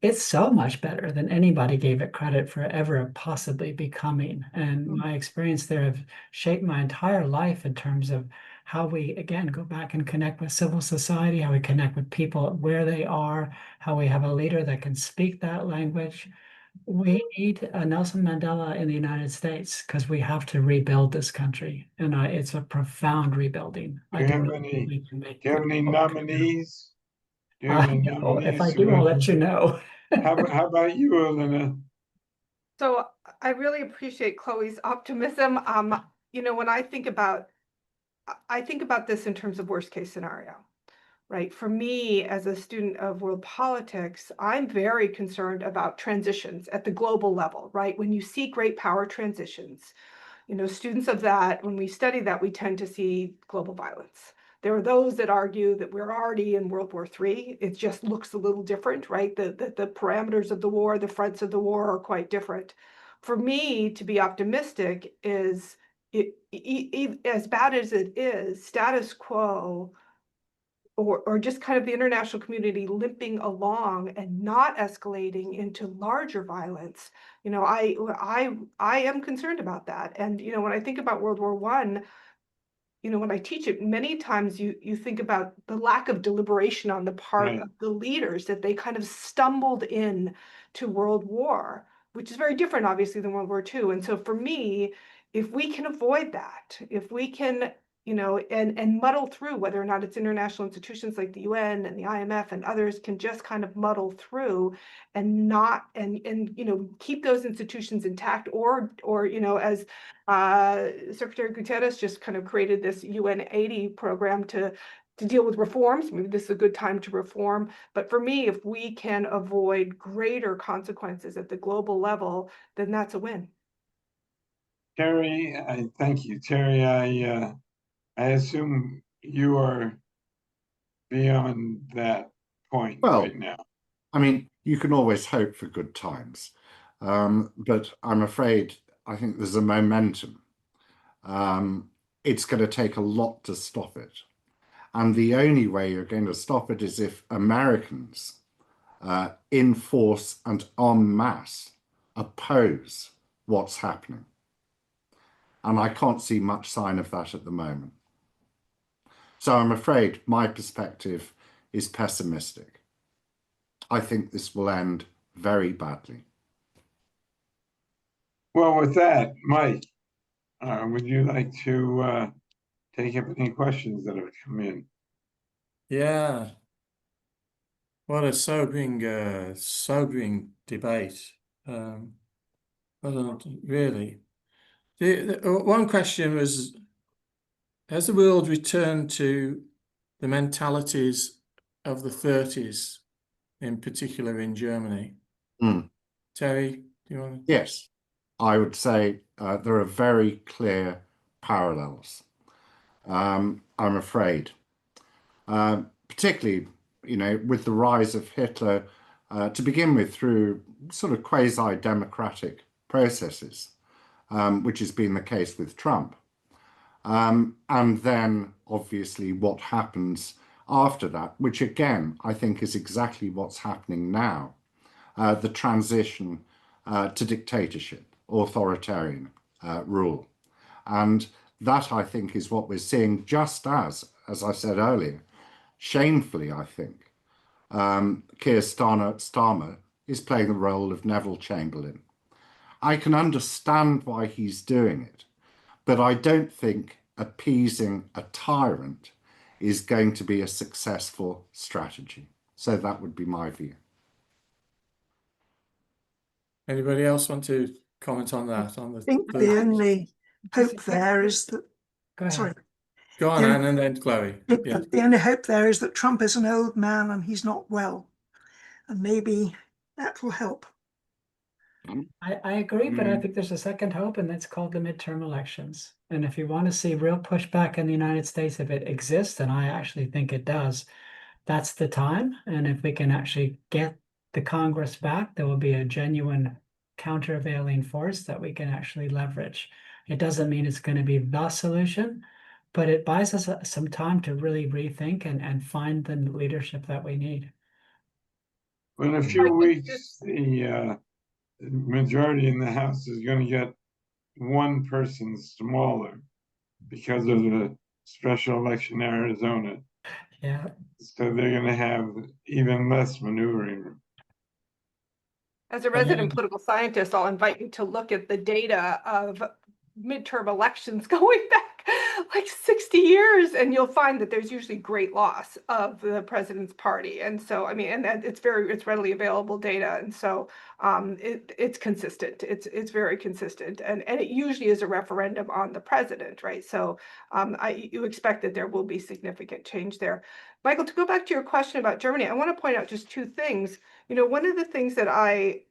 it's so much better than anybody gave it credit for ever possibly becoming. And my experience there have shaped my entire life in terms of how we, again, go back and connect with civil society, how we connect with people where they are, how we have a leader that can speak that language. We need a Nelson Mandela in the United States because we have to rebuild this country. And it's a profound rebuilding. Do I you do have not any, think we can make do you have quick any work. nominees? Do you have any No, if I nominees? do, I'll let you know. How about you, Elena? So I really appreciate Chloe's optimism. You know, when I think about this in terms of worst case scenario, right? For me, as a student of world politics, I'm very concerned about transitions at the global level, right? When you see great power transitions, you know, students of that, when we study that, we tend to see global violence. There are those that argue that we're already in World War III. It just looks a little different, right? The parameters of the war, the fronts of the war are quite different. For me, to be optimistic is, as bad as it is, status quo or just kind of the international community limping along and not escalating into larger violence. You know, I am concerned about that. And, you know, when I think about World War I, you know, when I teach it, many times you think about the lack of deliberation on the part Right. of the leaders, that they kind of stumbled in to World War, which is very different, obviously, than World War II. And so for me, if we can avoid that, if we can, you know, and muddle through, whether or not it's international institutions like the UN and the IMF and others can just kind of muddle through and not, and you know, keep those institutions intact, or you know, as Secretary Guterres just kind of created this UN 80 program to deal with reforms. Maybe this is a good time to reform. But for me, if we can avoid greater consequences at the global level, then that's a win. Terry, I thank you. Terry, I assume you are beyond that point Well, right now. I mean, you can always hope for good times, but I'm afraid I think there's a momentum. It's going to take a lot to stop it. And the only way you're going to stop it is if Americans, in force and en masse, oppose what's happening. And I can't see much sign of that at the moment. So I'm afraid my perspective is pessimistic. I think this will end very badly. Well, with that, Mike, would you like to take up any questions that have come in? Yeah. What a sobering debate. Really. One question was, has the world returned to the mentalities of the 30s, in particular in Germany? Mm. Terry, do you want to? Yes, I would say there are very clear parallels. I'm afraid, particularly, you know, with the rise of Hitler to begin with through sort of quasi-democratic processes, which has been the case with Trump. And then obviously what happens after that, which again, I think is exactly what's happening now, the transition to dictatorship, authoritarian rule. And that, I think, is what we're seeing, just as I said earlier, shamefully, I think, Keir Starmer is playing the role of Neville Chamberlain. I can understand why he's doing it, but I don't think appeasing a tyrant is going to be a successful strategy. So that would be my view. Anybody else want to comment on that? I think the only hope there is that, Go ahead. sorry, Go on, the Anne, and then Chloe. Yeah. the only hope there is that Trump is an old man and he's not well. And maybe that will help. I agree, but I think there's a second hope, and that's called the midterm elections. And if you want to see real pushback in the United States, if it exists, and I actually think it does, that's the time. And if we can actually get the Congress back, there will be a genuine countervailing force that we can actually leverage. It doesn't mean it's going to be the solution, but it buys us some time to really rethink and find the leadership that we need. in a I few think weeks, this- the majority in the House is going to get one person smaller because of the special election in Arizona. Yeah. So they're going to have even less maneuvering room. As a resident political scientist, I'll invite you to look at the data of midterm elections going back like 60 years, and you'll find that there's usually great loss of the president's party. And so, I mean, and it's readily available data. And so it's consistent. It's very consistent. And it usually is a referendum on the president, right? So you expect that there will be significant change there. Michael, to go back to your question about Germany, I want to point out just two things. You know, one of the things that I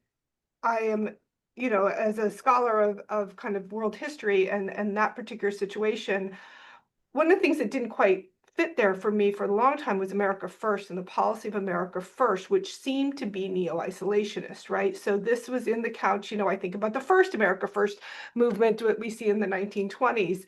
am, you know, as a scholar of kind of world history and that particular situation, one of the things that didn't quite fit there for me for a long time was America First and the policy of America First, which seemed to be neo-isolationist, right? So this was in the couch, you know, I think about the first America First movement that we see in the 1920s.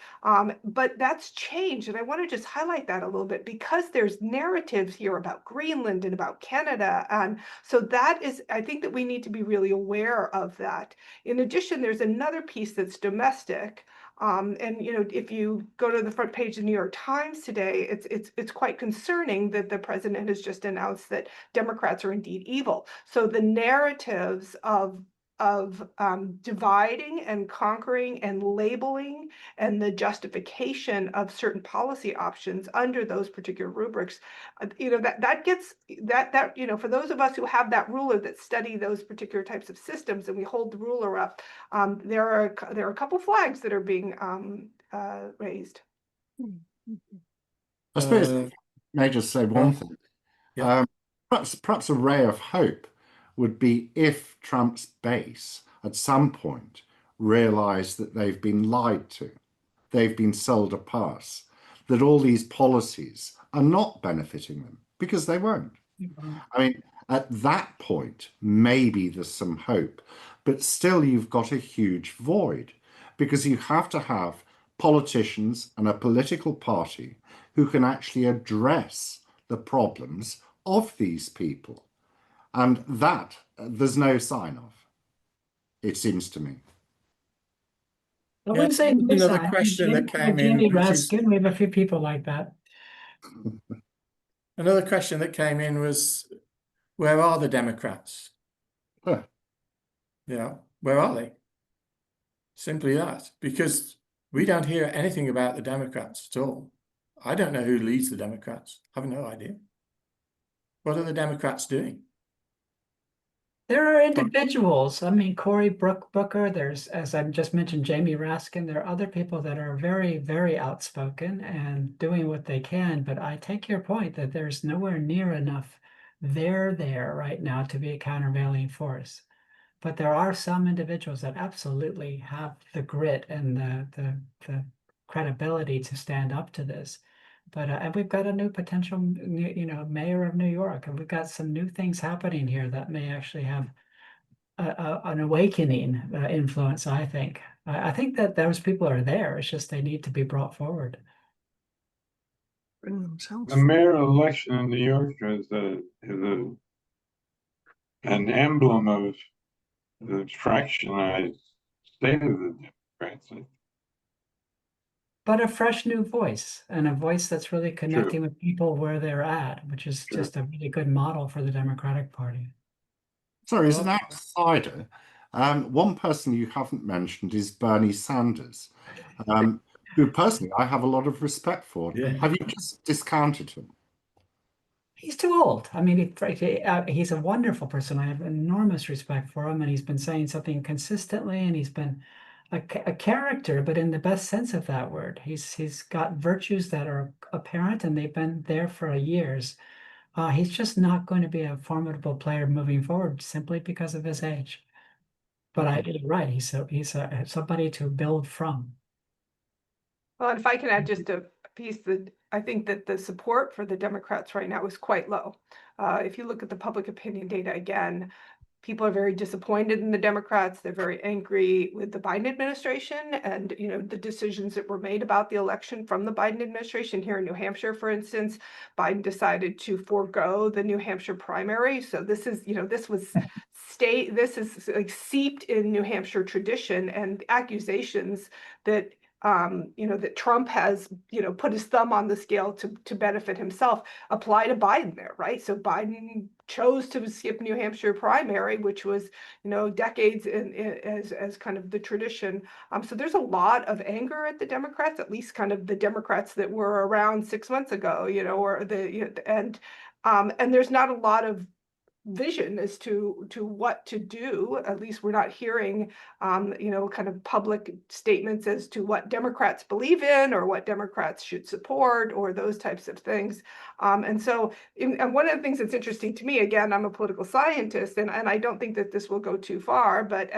But that's changed. And I want to just highlight that a little bit because there's narratives here about Greenland and about Canada. And so that is, I think that we need to be really aware of that. In addition, there's another piece that's domestic. And you know, if you go to the front page of the New York Times today, it's quite concerning that the president has just announced that Democrats are indeed evil. So the narratives of dividing and conquering and labeling and the justification of certain policy options under those particular rubrics, you know, that gets that you know, for those of us who have that ruler that study those particular types of systems and we hold the ruler up, there are a couple flags that are being raised. I suppose I may just say one thing. Yeah. Perhaps a ray of hope would be if Trump's base at some point realized that they've been lied to, they've been sold a pass, that all these policies are not benefiting them, because they won't. I mean, at that point, maybe there's some hope, but still you've got a huge void, because you have to have politicians and a political party who can actually address the problems of these people. And that there's no sign of, it seems to me. I Yeah, wouldn't say no another sign. question that came Jamie in, which is Raskin, we have a few people like that. another question that came in was, where are the Democrats? Huh. Yeah, where are they? Simply that, because we don't hear anything about the Democrats at all. I don't know who leads the Democrats. I have no idea. What are the Democrats doing? There are individuals. I mean, Cory Booker, there's, as I just mentioned, Jamie Raskin. There are other people that are very, very outspoken and doing what they can. But I take your point that there's nowhere near enough there right now to be a countervailing force. But there are some individuals that absolutely have the grit and the credibility to stand up to this. But and we've got a new potential, you know, mayor of New York, and we've got some new things happening here that may actually have an awakening influence. I think. I think that those people are there. It's just they need to be brought forward. Bring themselves. The mayor election in New York is an emblem of the fractionized state of the Democrats. But a fresh new voice, and a voice that's really connecting with people where they're at, which is just a really good model for the Democratic Party. Sorry, as an outsider, one person you haven't mentioned is Bernie Sanders, who personally I have a lot of respect for. Yeah. Have you just discounted him? He's too old. I mean, he's a wonderful person. I have enormous respect for him, and he's been saying something consistently, and he's been a character, but in the best sense of that word. He's got virtues that are apparent, and they've been there for years. He's just not going to be a formidable player moving forward simply because of his age. But you're right. He's somebody to build from. Well, and if I can add just a piece, that I think that the support for the Democrats right now is quite low. If you look at the public opinion data again, People are very disappointed in the Democrats. They're very angry with the Biden administration and, you know, the decisions that were made about the election from the Biden administration. Here in New Hampshire, for instance, Biden decided to forego the New Hampshire primary. So this is, you know, this was this is like seeped in New Hampshire tradition, and accusations that you know, that Trump has, you know, put his thumb on the scale to benefit himself apply to Biden there, right? So Biden chose to skip New Hampshire primary, which was, you know, decades as kind of the tradition. So there's a lot of anger at the Democrats, at least kind of the Democrats that were around 6 months ago, you know, or the, you know, and there's not a lot of vision as to what to do. At least we're not hearing, you know, kind of public statements as to what Democrats believe in or what Democrats should support or those types of things. And so, and one of the things that's interesting to me, again, I'm a political scientist, and I don't think that this will go too far, but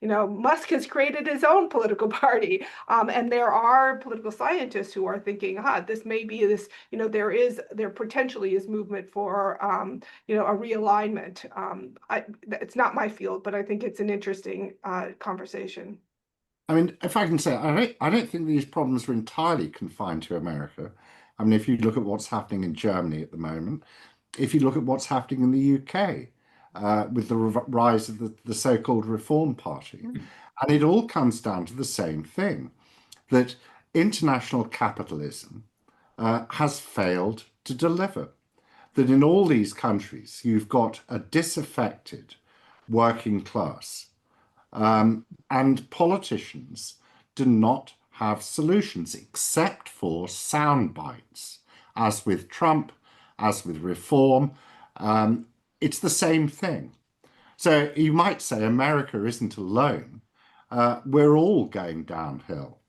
you know, Musk has created his own political party, and there are political scientists who are thinking, this may be this, you know, there potentially is movement for, you know, a realignment. It's not my field, but I think it's an interesting conversation. I mean, if I can say, I don't think these problems are entirely confined to America. I mean, if you look at what's happening in Germany at the moment, if you look at what's happening in the UK with the rise of the so-called Reform Party, and it all comes down to the same thing, that international capitalism has failed to deliver. That in all these countries, you've got a disaffected working class, and politicians do not have solutions except for sound bites, as with Trump, as with reform. It's the same thing. So you might say America isn't alone. We're all going downhill.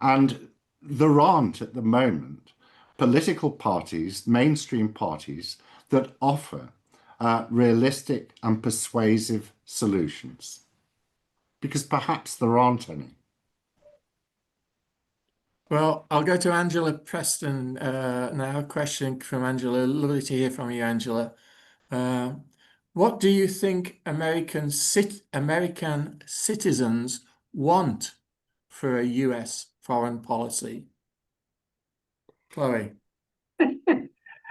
And there aren't at the moment political parties, mainstream parties, that offer realistic and persuasive solutions, because perhaps there aren't any. Well, I'll go to Angela Preston now. A question from Angela. Lovely to hear from you, Angela. What do you think American citizens want for a US foreign policy? Chloe,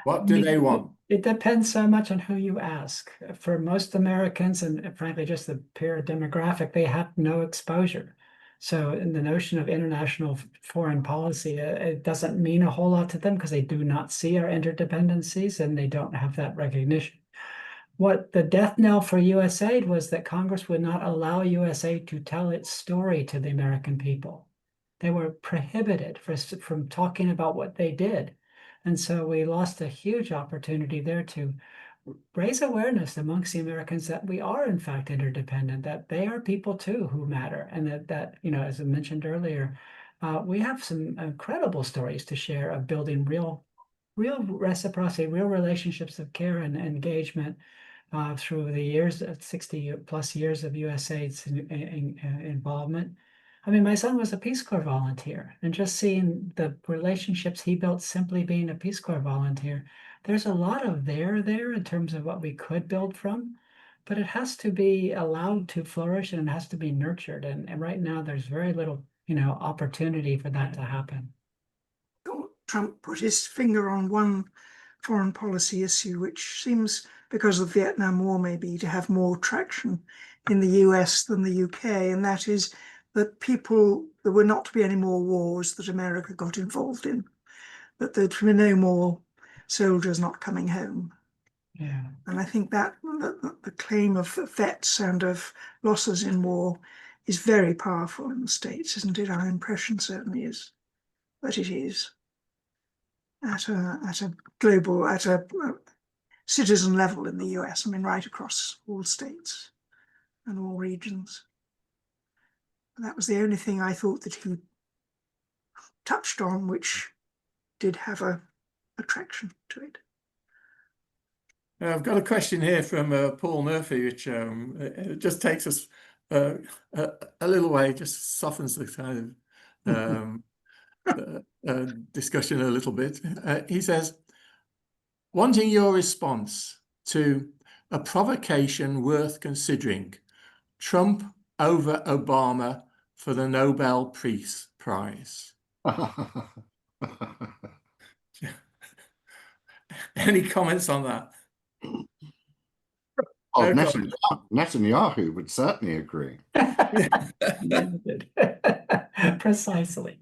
what do they want? It depends so much on who you ask. For most Americans, and frankly, just the pure demographic, they have no exposure. So in the notion of international foreign policy, it doesn't mean a whole lot to them because they do not see our interdependencies and they don't have that recognition. What the death knell for USAID was that Congress would not allow USAID to tell its story to the American people. They were prohibited from talking about what they did. And so we lost a huge opportunity there to raise awareness amongst the Americans that we are in fact interdependent, that they are people too who matter, and that you know, as I mentioned earlier, we have some incredible stories to share of building real reciprocity, real relationships of care and engagement through the years, 60 plus years of USAID's involvement. I mean, my son was a Peace Corps volunteer, and just seeing the relationships he built simply being a Peace Corps volunteer, there's a lot of there in terms of what we could build from, but it has to be allowed to flourish and it has to be nurtured. And right now there's very little, you know, opportunity for that to happen. Trump put his finger on one foreign policy issue, which seems, because of the Vietnam War, maybe to have more traction in the US than the UK, and that is that there were not to be any more wars that America got involved in, that there'd be no more soldiers not coming home. Yeah. And I think that the claim of vets and of losses in war is very powerful in the States, isn't it? Our impression certainly is that it is at a global, at a citizen level in the US, I mean, right across all states and all regions. And that was the only thing I thought that he touched on, which did have a attraction to it. I've got a question here from Paul Murphy, which just takes us a little way, just softens the kind of discussion a little bit. He says, wanting your response to a provocation worth considering. Trump over Obama for the Nobel Peace Prize. Any comments on that? Oh, No Netanyahu would certainly agree. Precisely.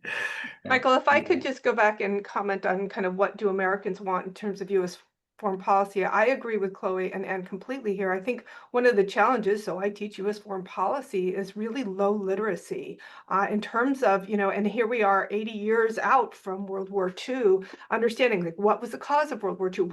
Michael, if I could just go back and comment on kind of what do Americans want in terms of U.S. foreign policy. I agree with Chloe and Anne completely here. I think one of the challenges, so I teach U.S. foreign policy, is really low literacy in terms of, and here we are 80 years out from World War II, understanding like what was the cause of World War II?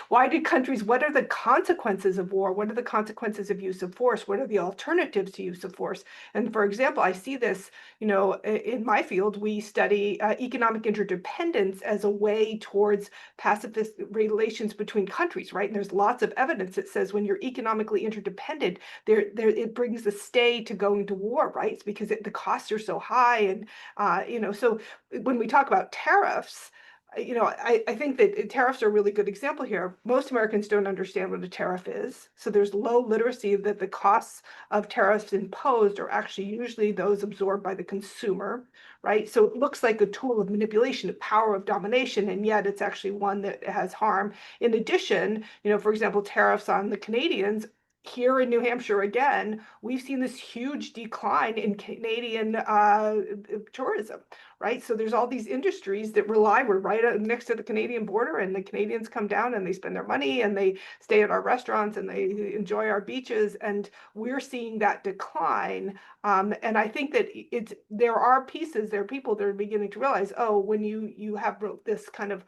Why did countries, what are the consequences of war? What are the consequences of use of force? What are the alternatives to use of force? And for example, I see this, in my field, we study economic interdependence as a way towards pacifist relations between countries, right? And there's lots of evidence that says when you're economically interdependent, it brings a stay to going to war, right? It's because the costs are so high. And, so when we talk about tariffs, I think that tariffs are a really good example here. Most Americans don't understand what a tariff is. So there's low literacy that the costs of tariffs imposed are actually usually those absorbed by the consumer, right? So it looks like a tool of manipulation, a power of domination, and yet it's actually one that has harm. In addition, for example, tariffs on the Canadians. Here in New Hampshire, again, we've seen this huge decline in Canadian tourism, right? So there's all these industries that we're right next to the Canadian border, and the Canadians come down and they spend their money and they stay at our restaurants and they enjoy our beaches, and we're seeing that decline. And I think that there are people that are beginning to realize, oh, when you have this kind of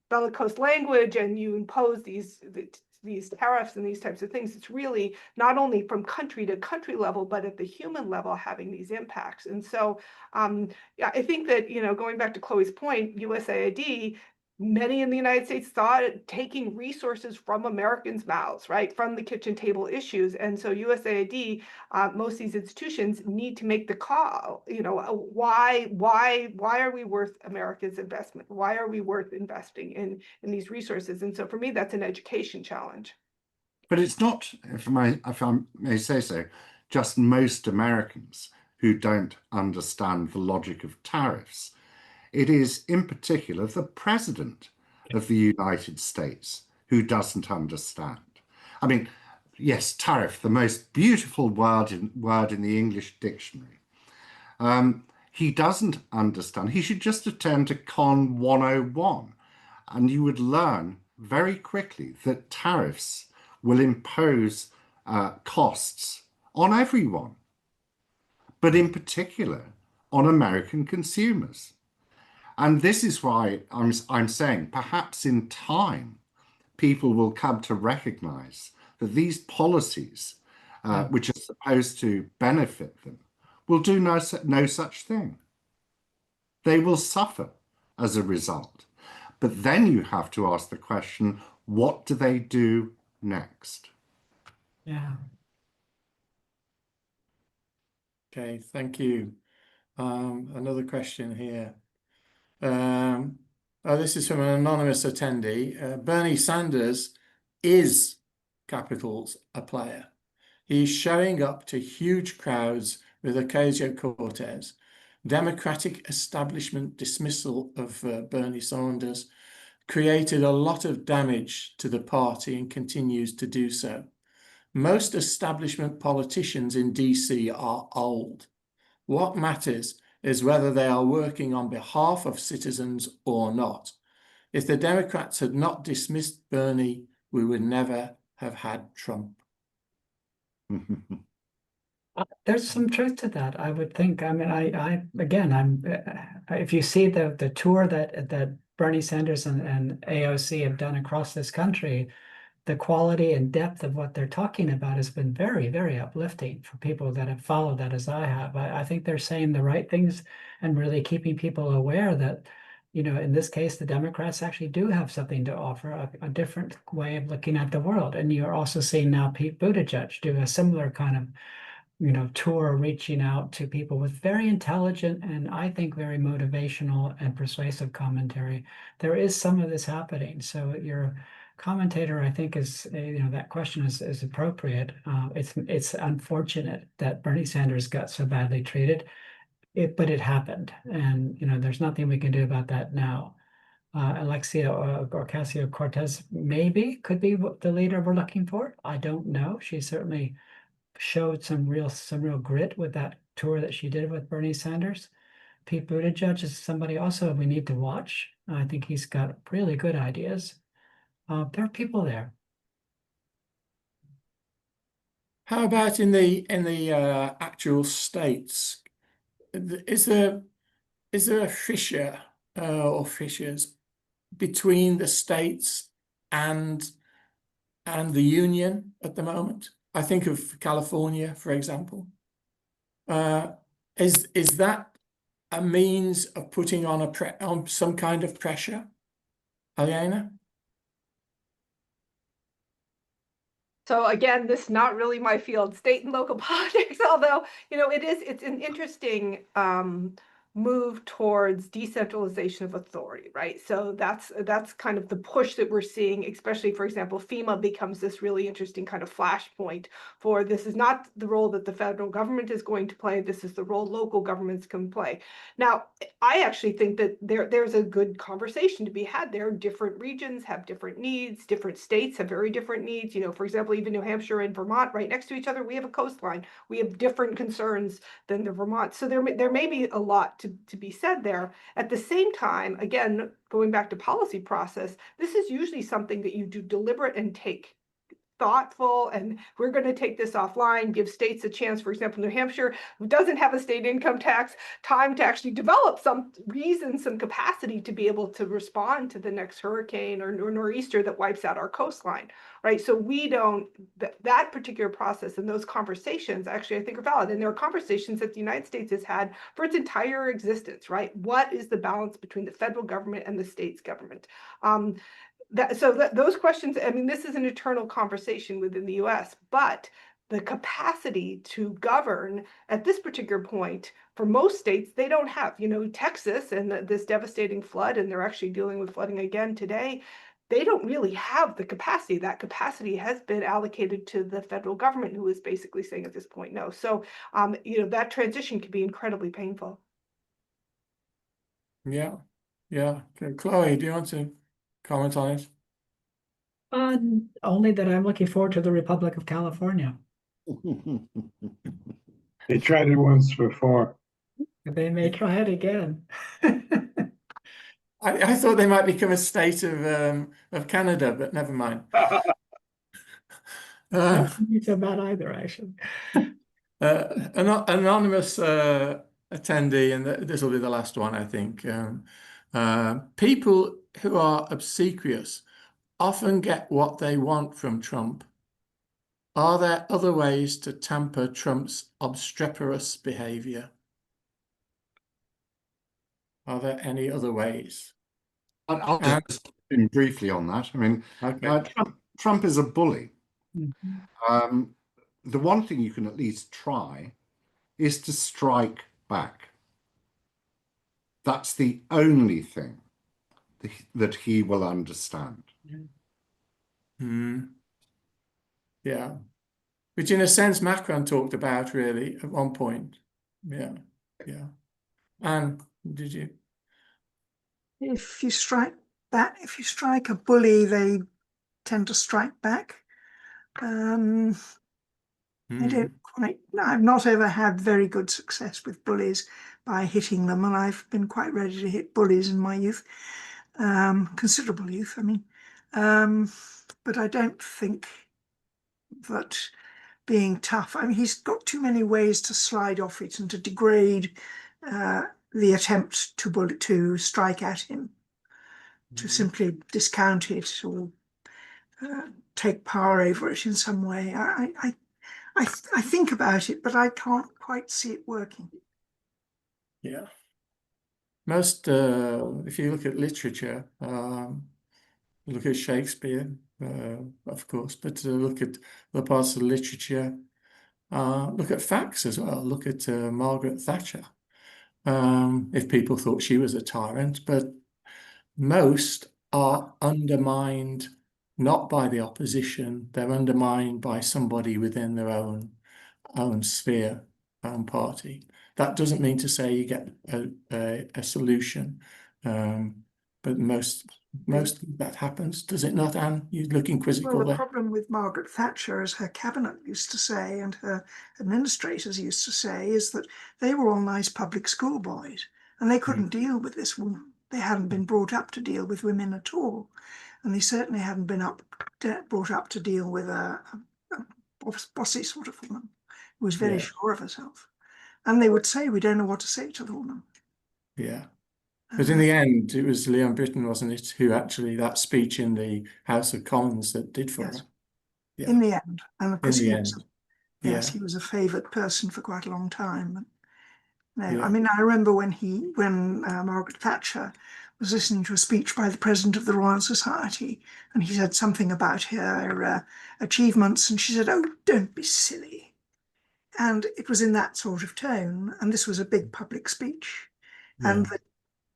bellicose language and you impose these tariffs and these types of things, it's really not only from country to country level, but at the human level having these impacts. And so I think that, going back to Chloe's point, USAID, many in the United States thought taking resources from Americans' mouths, right, from the kitchen table issues. And so USAID, most of these institutions need to make the call, why are we worth America's investment? Why are we worth investing in these resources? And so for me, that's an education challenge. But it's not, if I may say so, just most Americans who don't understand the logic of tariffs. It is in particular the President of the United States who doesn't understand. I mean, yes, tariff, the most beautiful word in the English dictionary. He doesn't understand. He should just attend to Con 101, and you would learn very quickly that tariffs will impose costs on everyone, but in particular on American consumers. And this is why I'm saying perhaps in time, people will come to recognize that these policies, which are supposed to benefit them, will do no such thing. They will suffer as a result. But then you have to ask the question, what do they do next? Yeah. Okay, thank you. Another question here. This is from an anonymous attendee. Bernie Sanders is, capitals, a player. He's showing up to huge crowds with Ocasio-Cortez. Democratic establishment dismissal of Bernie Sanders created a lot of damage to the party and continues to do so. Most establishment politicians in DC are old. What matters is whether they are working on behalf of citizens or not. If the Democrats had not dismissed Bernie, we would never have had Trump. There's some truth to that, I would think. I mean, if you see the tour that Bernie Sanders and AOC have done across this country, the quality and depth of what they're talking about has been very, very uplifting for people that have followed that as I have. I think they're saying the right things and really keeping people aware that, in this case, the Democrats actually do have something to offer, a different way of looking at the world. And you're also seeing now Pete Buttigieg do a similar kind of tour, reaching out to people with very intelligent and I think very motivational and persuasive commentary. There is some of this happening. So your commentator, I think is, that question is appropriate. It's unfortunate that Bernie Sanders got so badly treated, but it happened, and there's nothing we can do about that now. Alexia Ocasio-Cortez could be the leader we're looking for. I don't know. She certainly showed some real grit with that tour that she did with Bernie Sanders. Pete Buttigieg is somebody also we need to watch. I think he's got really good ideas. There are people there. How about in the actual states? Is there a fissure or fissures between the states and the union at the moment? I think of California, for example. Is that a means of putting on on some kind of pressure, Aliena? So again, this is not really my field, state and local politics, although, it's an interesting move towards decentralization of authority, right? So that's kind of the push that we're seeing, especially, for example, FEMA becomes this really interesting kind of flashpoint for this is not the role that the federal government is going to play, this is the role local governments can play. Now, I actually think that there's a good conversation to be had there. Different regions have different needs, different states have very different needs. For example, even New Hampshire and Vermont right next to each other, we have a coastline. We have different concerns than the Vermont. So there may be a lot to be said there. At the same time, again, going back to policy process, this is usually something that you do deliberate and take thoughtful, and we're going to take this offline, give states a chance. For example, New Hampshire, who doesn't have a state income tax, time to actually develop some reason, some capacity to be able to respond to the next hurricane or nor'easter that wipes out our coastline, right? So we don't, that particular process and those conversations actually I think are valid. And there are conversations that the United States has had for its entire existence, right? What is the balance between the federal government and the state's government? Those questions, I mean, this is an eternal conversation within the US, but the capacity to govern at this particular point, for most states, they don't have. Texas and this devastating flood, and they're actually dealing with flooding again today, they don't really have the capacity. That capacity has been allocated to the federal government, who is basically saying at this point, no. So, that transition can be incredibly painful. Yeah. Okay. Chloe, do you want to comment on it? Only that I'm looking forward to the Republic of California. They tried it once before. They may try it again. I thought they might become a state of Canada, but never mind. Not so bad either, actually. An anonymous attendee, and this will be the last one, I think. People who are obsequious often get what they want from Trump. Are there other ways to temper Trump's obstreperous behavior? Are there any other ways? I'll just in briefly on that. I mean, Okay. Trump is a bully. Mm-hmm. The one thing you can at least try is to strike back. That's the only thing that he will understand. Yeah. Which in a sense Macron talked about really at one point. Yeah. And did you? If you strike a bully, they tend to strike back. I've not ever had very good success with bullies by hitting them, and I've been quite ready to hit bullies in my youth, considerable youth, I mean. But I don't think that being tough, I mean, he's got too many ways to slide off it and to degrade the attempt to strike at him, to simply discount it or take power over it in some way. I think about it, but I can't quite see it working. Yeah. Most, if you look at literature, look at Shakespeare, of course, but look at the parts of literature, look at facts as well. Look at Margaret Thatcher. If people thought she was a tyrant, but most are undermined not by the opposition. They're undermined by somebody within their own sphere, own party. That doesn't mean to say you get a solution, but most that happens. Does it not, Anne? You're looking quizzical Well, the there. problem with Margaret Thatcher, as her cabinet used to say, and her administrators used to say, is that they were all nice public school boys, and they couldn't deal with this woman. They hadn't been brought up to deal with women at all, and they certainly hadn't been brought up to deal with a bossy sort of woman who was very Yeah. sure of herself. And they would say, "We don't know what to say to the woman." Yeah. But in the end, it was Leon Britton, wasn't it, who actually, that speech in the House of Commons that did for Yes. her. Yeah. In the end, and of course In the he end. was, yes, Yeah. he was a favoured person for quite a long time. No, Yeah. I mean, I remember when Margaret Thatcher was listening to a speech by the President of the Royal Society, and he said something about her achievements, and she said, "Oh, don't be silly." And it was in that sort of tone, and this was a big public speech. And Yeah. the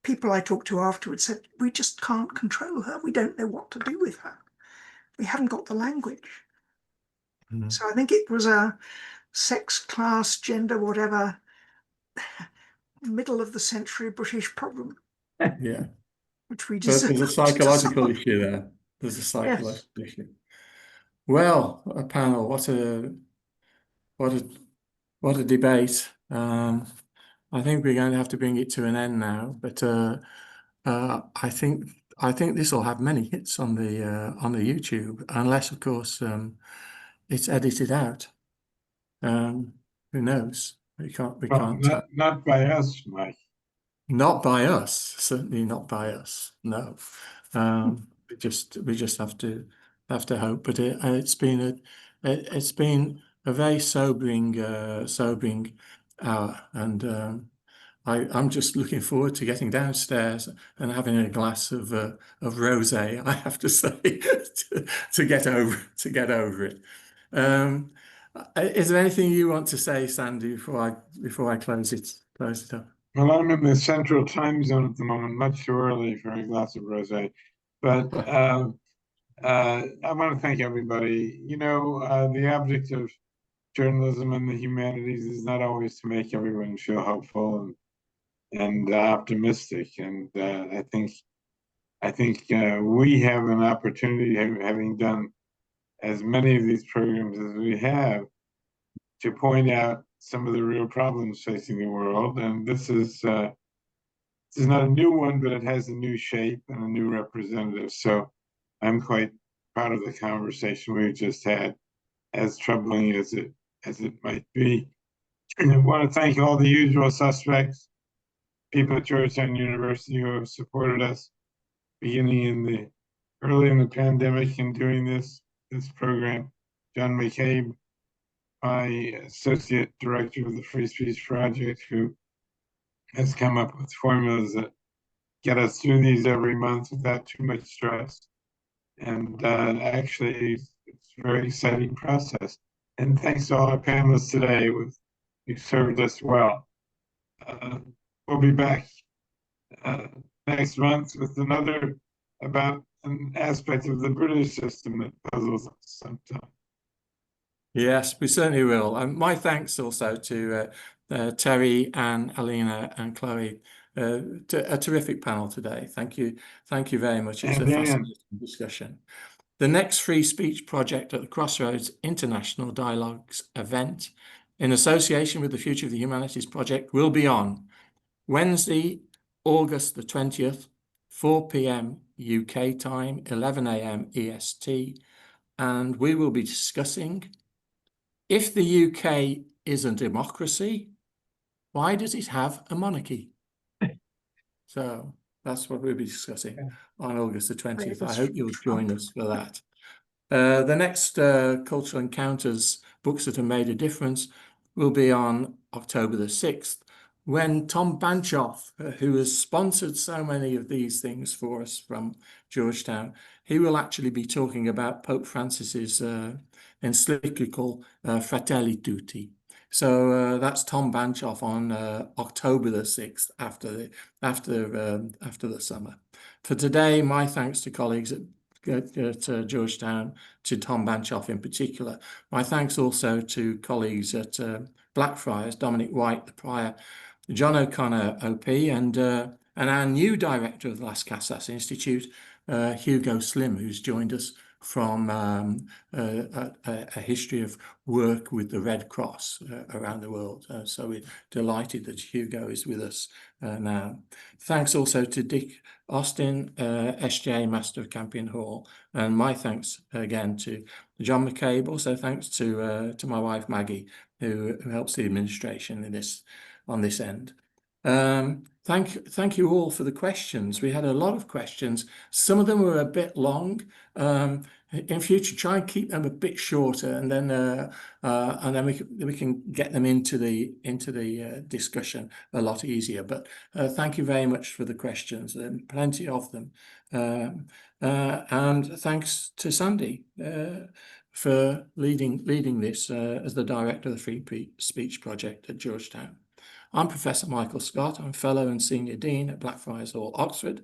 people I talked to afterwards said, "We just can't control her. We don't know what to do with her. We haven't got the language." Mm. So I think it was a sex, class, gender, whatever, middle of the century British problem, Yeah. which we But deserve. there's a psychological issue there. There's a psychological issue. Well, a panel, what a debate. I think we're going to have to bring it to an end now, but I think this will have many hits on the YouTube, unless of course it's edited out. Who knows? We can't tell. Not by us, Mike. Not by us, certainly not by us. No, we just have to hope. But it's been a very sobering hour, and I'm just looking forward to getting downstairs and having a glass of rosé. I have to say to get over it. Is there anything you want to say, Sandy, before I close it up? Well, I'm in the central time zone at the moment, much too early for a glass of rosé. But I want to thank everybody. The object of journalism and the humanities is not always to make everyone feel hopeful and optimistic. And I think we have an opportunity, having done as many of these programs as we have, to point out some of the real problems facing the world. And this is not a new one, but it has a new shape and a new representative. So I'm quite proud of the conversation we just had, as troubling as it might be. And I want to thank all the usual suspects, people at Georgetown University who have supported us beginning early in the pandemic in doing this program. John McCabe, my associate director of the Free Speech Project, who has come up with formulas that get us through these every month without too much stress. And actually, it's a very exciting process. And thanks to all our panelists today, you've served us well. We'll be back next month with another about an aspect of the British system that puzzles us sometimes. Yes, we certainly will. And my thanks also to Terry, Anne, Alina, and Chloe. A terrific panel today. Thank you very much. It's a fascinating discussion. The next free speech project at the Crossroads International Dialogues event, in association with the Future of the Humanities Project, will be on Wednesday, August the 20th, 4 p.m. UK time, 11 a.m. EST, and we will be discussing, if the UK is a democracy, why does it have a monarchy? So that's what we'll be discussing on August the 20th. I hope you'll join us for that. The next Cultural Encounters Books That Have Made a Difference will be on October the 6th, when Tom Banchoff, who has sponsored so many of these things for us from Georgetown, he will actually be talking about Pope Francis's encyclical Fratelli Tutti. So that's Tom Banchoff on October the 6th, after the summer. For today, my thanks to colleagues at at Georgetown, to Tom Banchoff in particular. My thanks also to colleagues at Blackfriars, Dominic White, the prior, John O'Connor, OP, and our new director of the Las Casas Institute, Hugo Slim, who's joined us from a history of work with the Red Cross around the world. So we're delighted that Hugo is with us now. Thanks also to Dick Austin, SJ, Master of Campion Hall, and my thanks again to John McCabe. Also thanks to my wife Maggie, who helps the administration in this on this end. Thank you all for the questions. We had a lot of questions. Some of them were a bit long. In future, try and keep them a bit shorter, and then we can get them into the discussion a lot easier. But thank you very much for the questions. There are plenty of them, and thanks to Sandy for leading this as the director of the Free Speech Project at Georgetown. I'm Professor Michael Scott. I'm Fellow and Senior Dean at Blackfriars Hall, Oxford.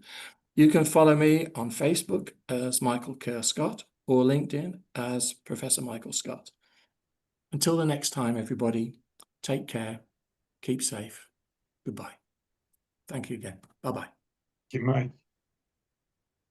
You can follow me on Facebook as Michael Kerr Scott or LinkedIn as Professor Michael Scott. Until the next time, everybody, take care, keep safe. Goodbye. Thank you again. Bye-bye. Good night.